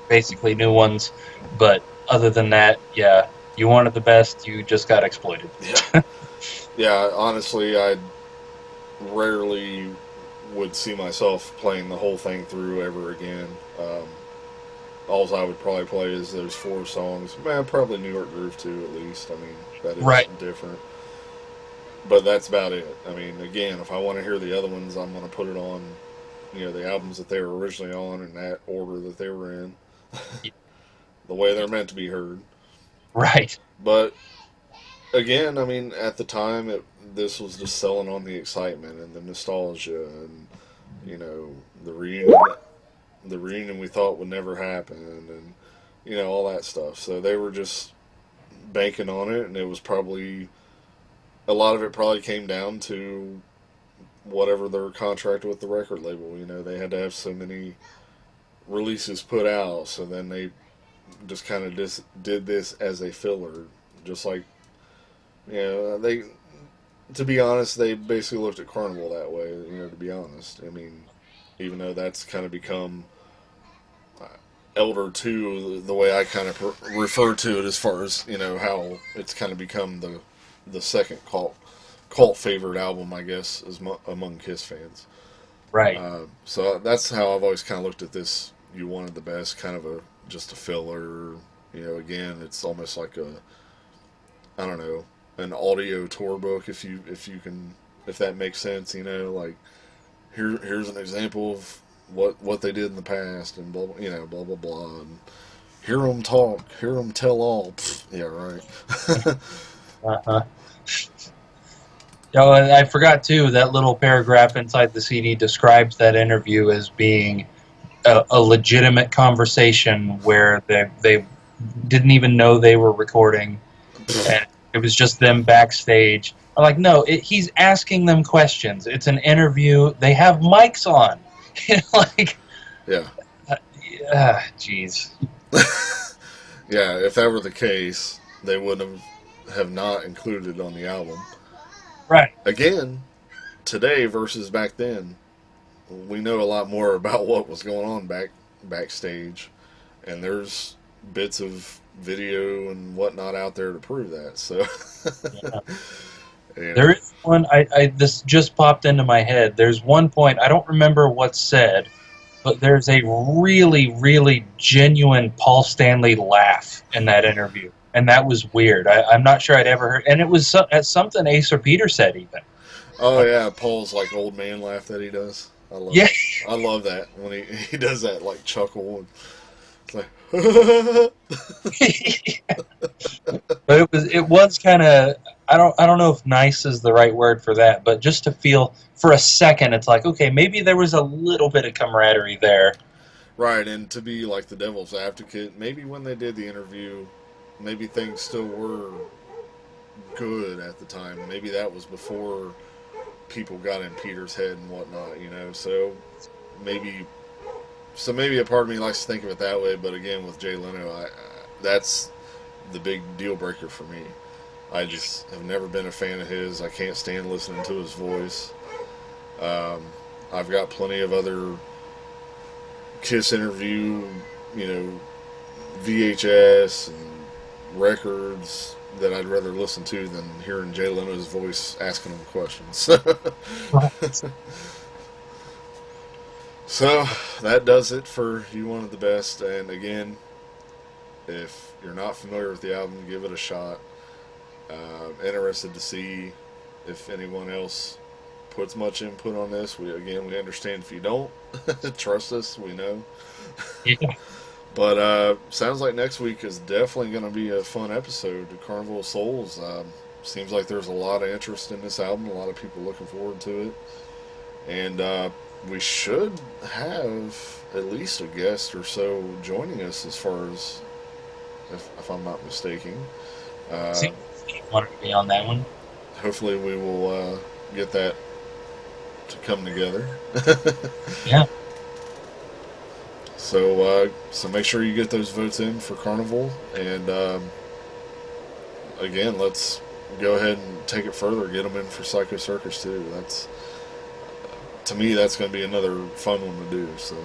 basically new ones, but other than that, yeah, you wanted the best, you just got exploited. Yeah. Yeah, honestly, I rarely would see myself playing the whole thing through ever again. All I would probably play is those 4 songs. Man, probably New York Groove too, at least. I mean, that is Right. different. But that's about it. I mean, again, if I want to hear the other ones, I'm going to put it on, the albums that they were originally on in that order that they were in, the way they're meant to be heard. Right. But again, I mean, at the time, this was just selling on the excitement and the nostalgia and the reunion we thought would never happen, and all that stuff. So they were just banking on it, and it was probably a lot of it probably came down to whatever their contract with the record label. They had to have so many releases put out, so then they just kind of did this as a filler, just like they. To be honest, they basically looked at Carnival that way. To be honest, I mean, even though that's kind of become elder to the way I kind of refer to it, as far as how it's kind of become the second cult favorite album, I guess, among Kiss fans. Right. So that's how I've always kind of looked at this. You wanted the best, kind of just a filler. Again, it's almost like I don't know, an audio tour book, if that makes sense. Like here's an example of what they did in the past, and blah blah, blah blah blah, and hear them talk, hear them tell all. Pfft, yeah, right. Uh-huh. Oh, and I forgot too, that little paragraph inside the CD describes that interview as being a legitimate conversation where they didn't even know they were recording, and it was just them backstage. I'm like, no, he's asking them questions. It's an interview. They have mics on. Like, yeah. Jeez. Yeah, if that were the case, they would have not included it on the album. Right. Again, today versus back then, we know a lot more about what was going on backstage, and there's bits of video and whatnot out there to prove that. So, yeah. There is one. This just popped into my head. There's one point, I don't remember what's said, but there's a really, really genuine Paul Stanley laugh in that interview, and that was weird. I'm not sure I'd ever heard, and it was something Ace or Peter said even. Oh yeah, Paul's like old man laugh that he does. I love it. I love that when he does that like chuckle. And it's like, but it was kind of, I don't know if nice is the right word for that, but just to feel for a second, it's like, okay, maybe there was a little bit of camaraderie there. Right, and to be like the devil's advocate, maybe when they did the interview, maybe things still were good at the time. Maybe that was before people got in Peter's head and whatnot, So maybe a part of me likes to think of it that way. But again, with Jay Leno, that's the big deal breaker for me. I just have never been a fan of his. I can't stand listening to his voice. I've got plenty of other Kiss interview, VHS and records that I'd rather listen to than hearing Jay Leno's voice asking them questions. So that does it for You Wanted the Best. And again, if you're not familiar with the album, give it a shot. Interested to see if anyone else puts much input on this. We understand if you don't. Trust us, we know. Yeah. But sounds like next week is definitely going to be a fun episode of Carnival of Souls. Seems like there's a lot of interest in this album, a lot of people looking forward to it. And we should have at least a guest or so joining us, as far as, if I'm not mistaken. Wanted to be on that one. Hopefully we will get that to come together. Yeah. So make sure you get those votes in for Carnival, and again, let's go ahead and take it further. Get them in for Psycho Circus too. That's to me, that's going to be another fun one to do. So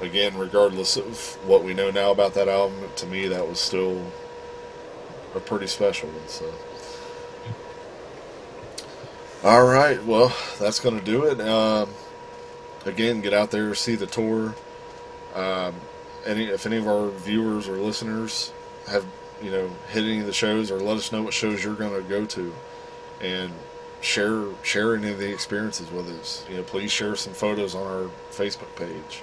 again, regardless of what we know now about that album, to me that was still a pretty special one. So. All right, well, that's going to do it. Again, get out there, see the tour. If any of our viewers or listeners have hit any of the shows, or let us know what shows you're going to go to, and share any of the experiences with us. Please share some photos on our Facebook page.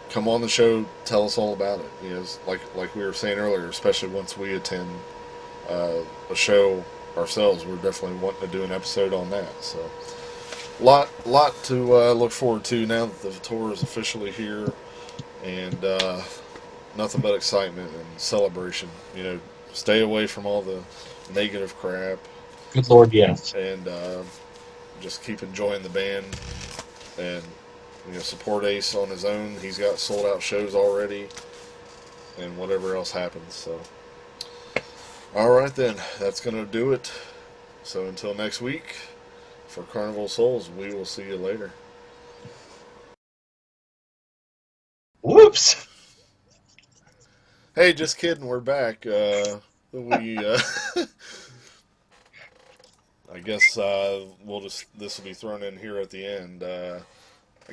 Come on the show, tell us all about it. Like we were saying earlier, especially once we attend a show ourselves, we're definitely wanting to do an episode on that. So, lot to look forward to now that the tour is officially here, and nothing but excitement and celebration. Stay away from all the negative crap. Good Lord, yes. And just keep enjoying the band, and support Ace on his own. He's got sold out shows already, and whatever else happens. So. All right, then. That's going to do it. So until next week, for Carnival Souls, we will see you later. Whoops. Hey, just kidding. We're back. I guess this will be thrown in here at the end. I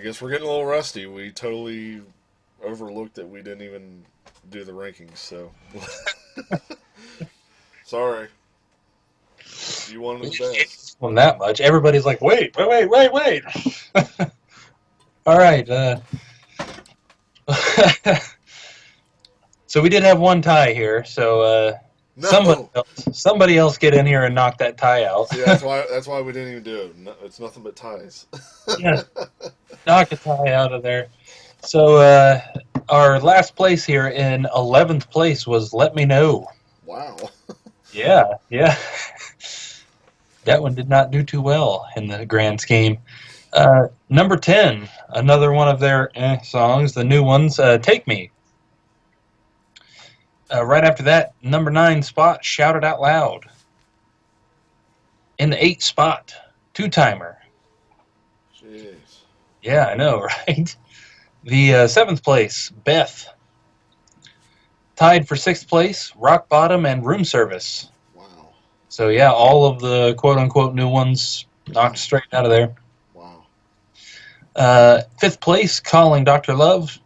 guess we're getting a little rusty. We totally overlooked that we didn't even do the rankings, so... Sorry. You wanted the best. Well, that much. Everybody's like, wait. All right. So we did have one tie here. So No. somebody else get in here and knock that tie out. See, that's why we didn't even do it. No, it's nothing but ties. Yeah. Knock a tie out of there. So our last place here in 11th place was Let Me Know. Wow. Yeah. That one did not do too well in the grand scheme. Number 10, another one of their songs, the new ones, Take Me. Right after that, number 9 spot, Shout It Out Loud. In the 8th spot, Two Timer. Jeez. Yeah, I know, right? The 7th place, Beth. Tied for 6th place, Rock Bottom and Room Service. Wow. So yeah, all of the quote-unquote new ones knocked straight out of there. Wow. 5th place, Calling Dr. Love.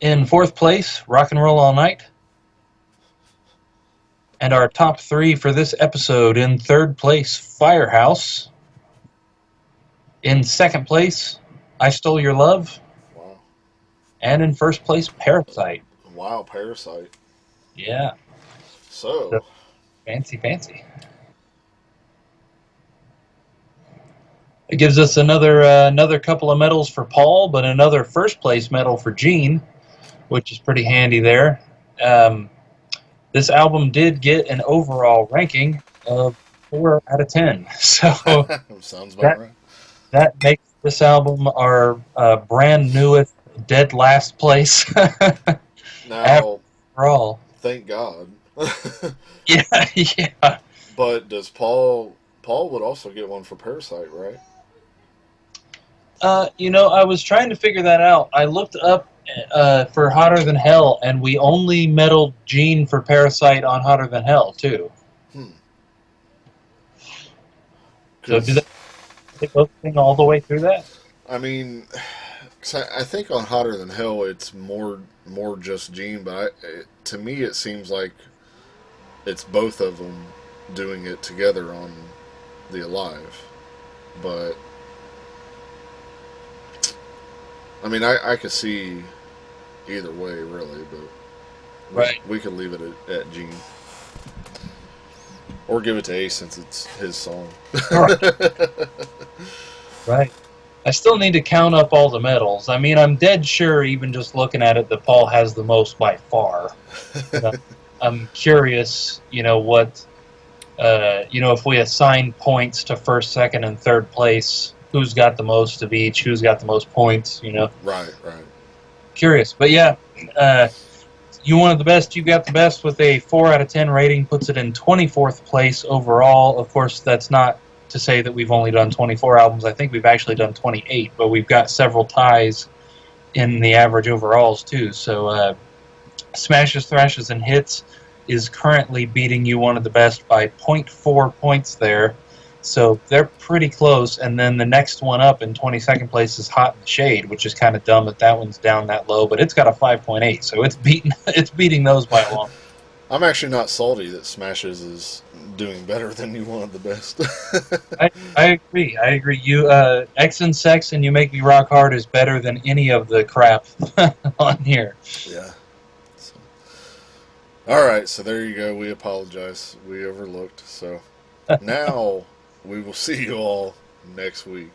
In 4th place, Rock and Roll All Night. And our top 3 for this episode, in 3rd place, Firehouse. In 2nd place, I Stole Your Love. Wow. And in 1st place, Parasite. Wow, Parasite. Yeah. So fancy. It gives us another couple of medals for Paul, but another 1st place medal for Gene, which is pretty handy there. This album did get an overall ranking of 4 out of 10. So sounds about right. That makes this album our brand newest dead last place. Now, overall. Thank God. Yeah. But does Paul would also get one for Parasite, right? I was trying to figure that out. I looked up for Hotter Than Hell, and we only medaled Gene for Parasite on Hotter Than Hell, too. So do they both sing all the way through that? I mean, 'cause I think on Hotter Than Hell it's more just Gene, but to me it seems like it's both of them doing it together on the Alive. But I mean, I could see either way, really, but we could leave it at Gene. Or give it to Ace since it's his song. Right. I still need to count up all the medals. I mean, I'm dead sure, even just looking at it, that Paul has the most by far. I'm curious, what If we assign points to first, second, and third place, who's got the most of each, who's got the most points, Right. Curious. But yeah, you wanted the best, you got the best with a 4 out of 10 rating, puts it in 24th place overall. Of course, that's not to say that we've only done 24 albums. I think we've actually done 28, but we've got several ties in the average overalls too. So Smashes, Thrashes, and Hits is currently beating You Wanted the Best by 0.4 points there. So they're pretty close. And then the next one up in 22nd place is Hot in the Shade, which is kind of dumb that one's down that low, but it's got a 5.8, so it's beating those by a long. I'm actually not salty that Smashes is doing better than You Wanted the Best. I agree. You X and Sex and You Make Me Rock Hard is better than any of the crap on here. Yeah. So. All right, so there you go. We apologize. We overlooked. So now we will see you all next week.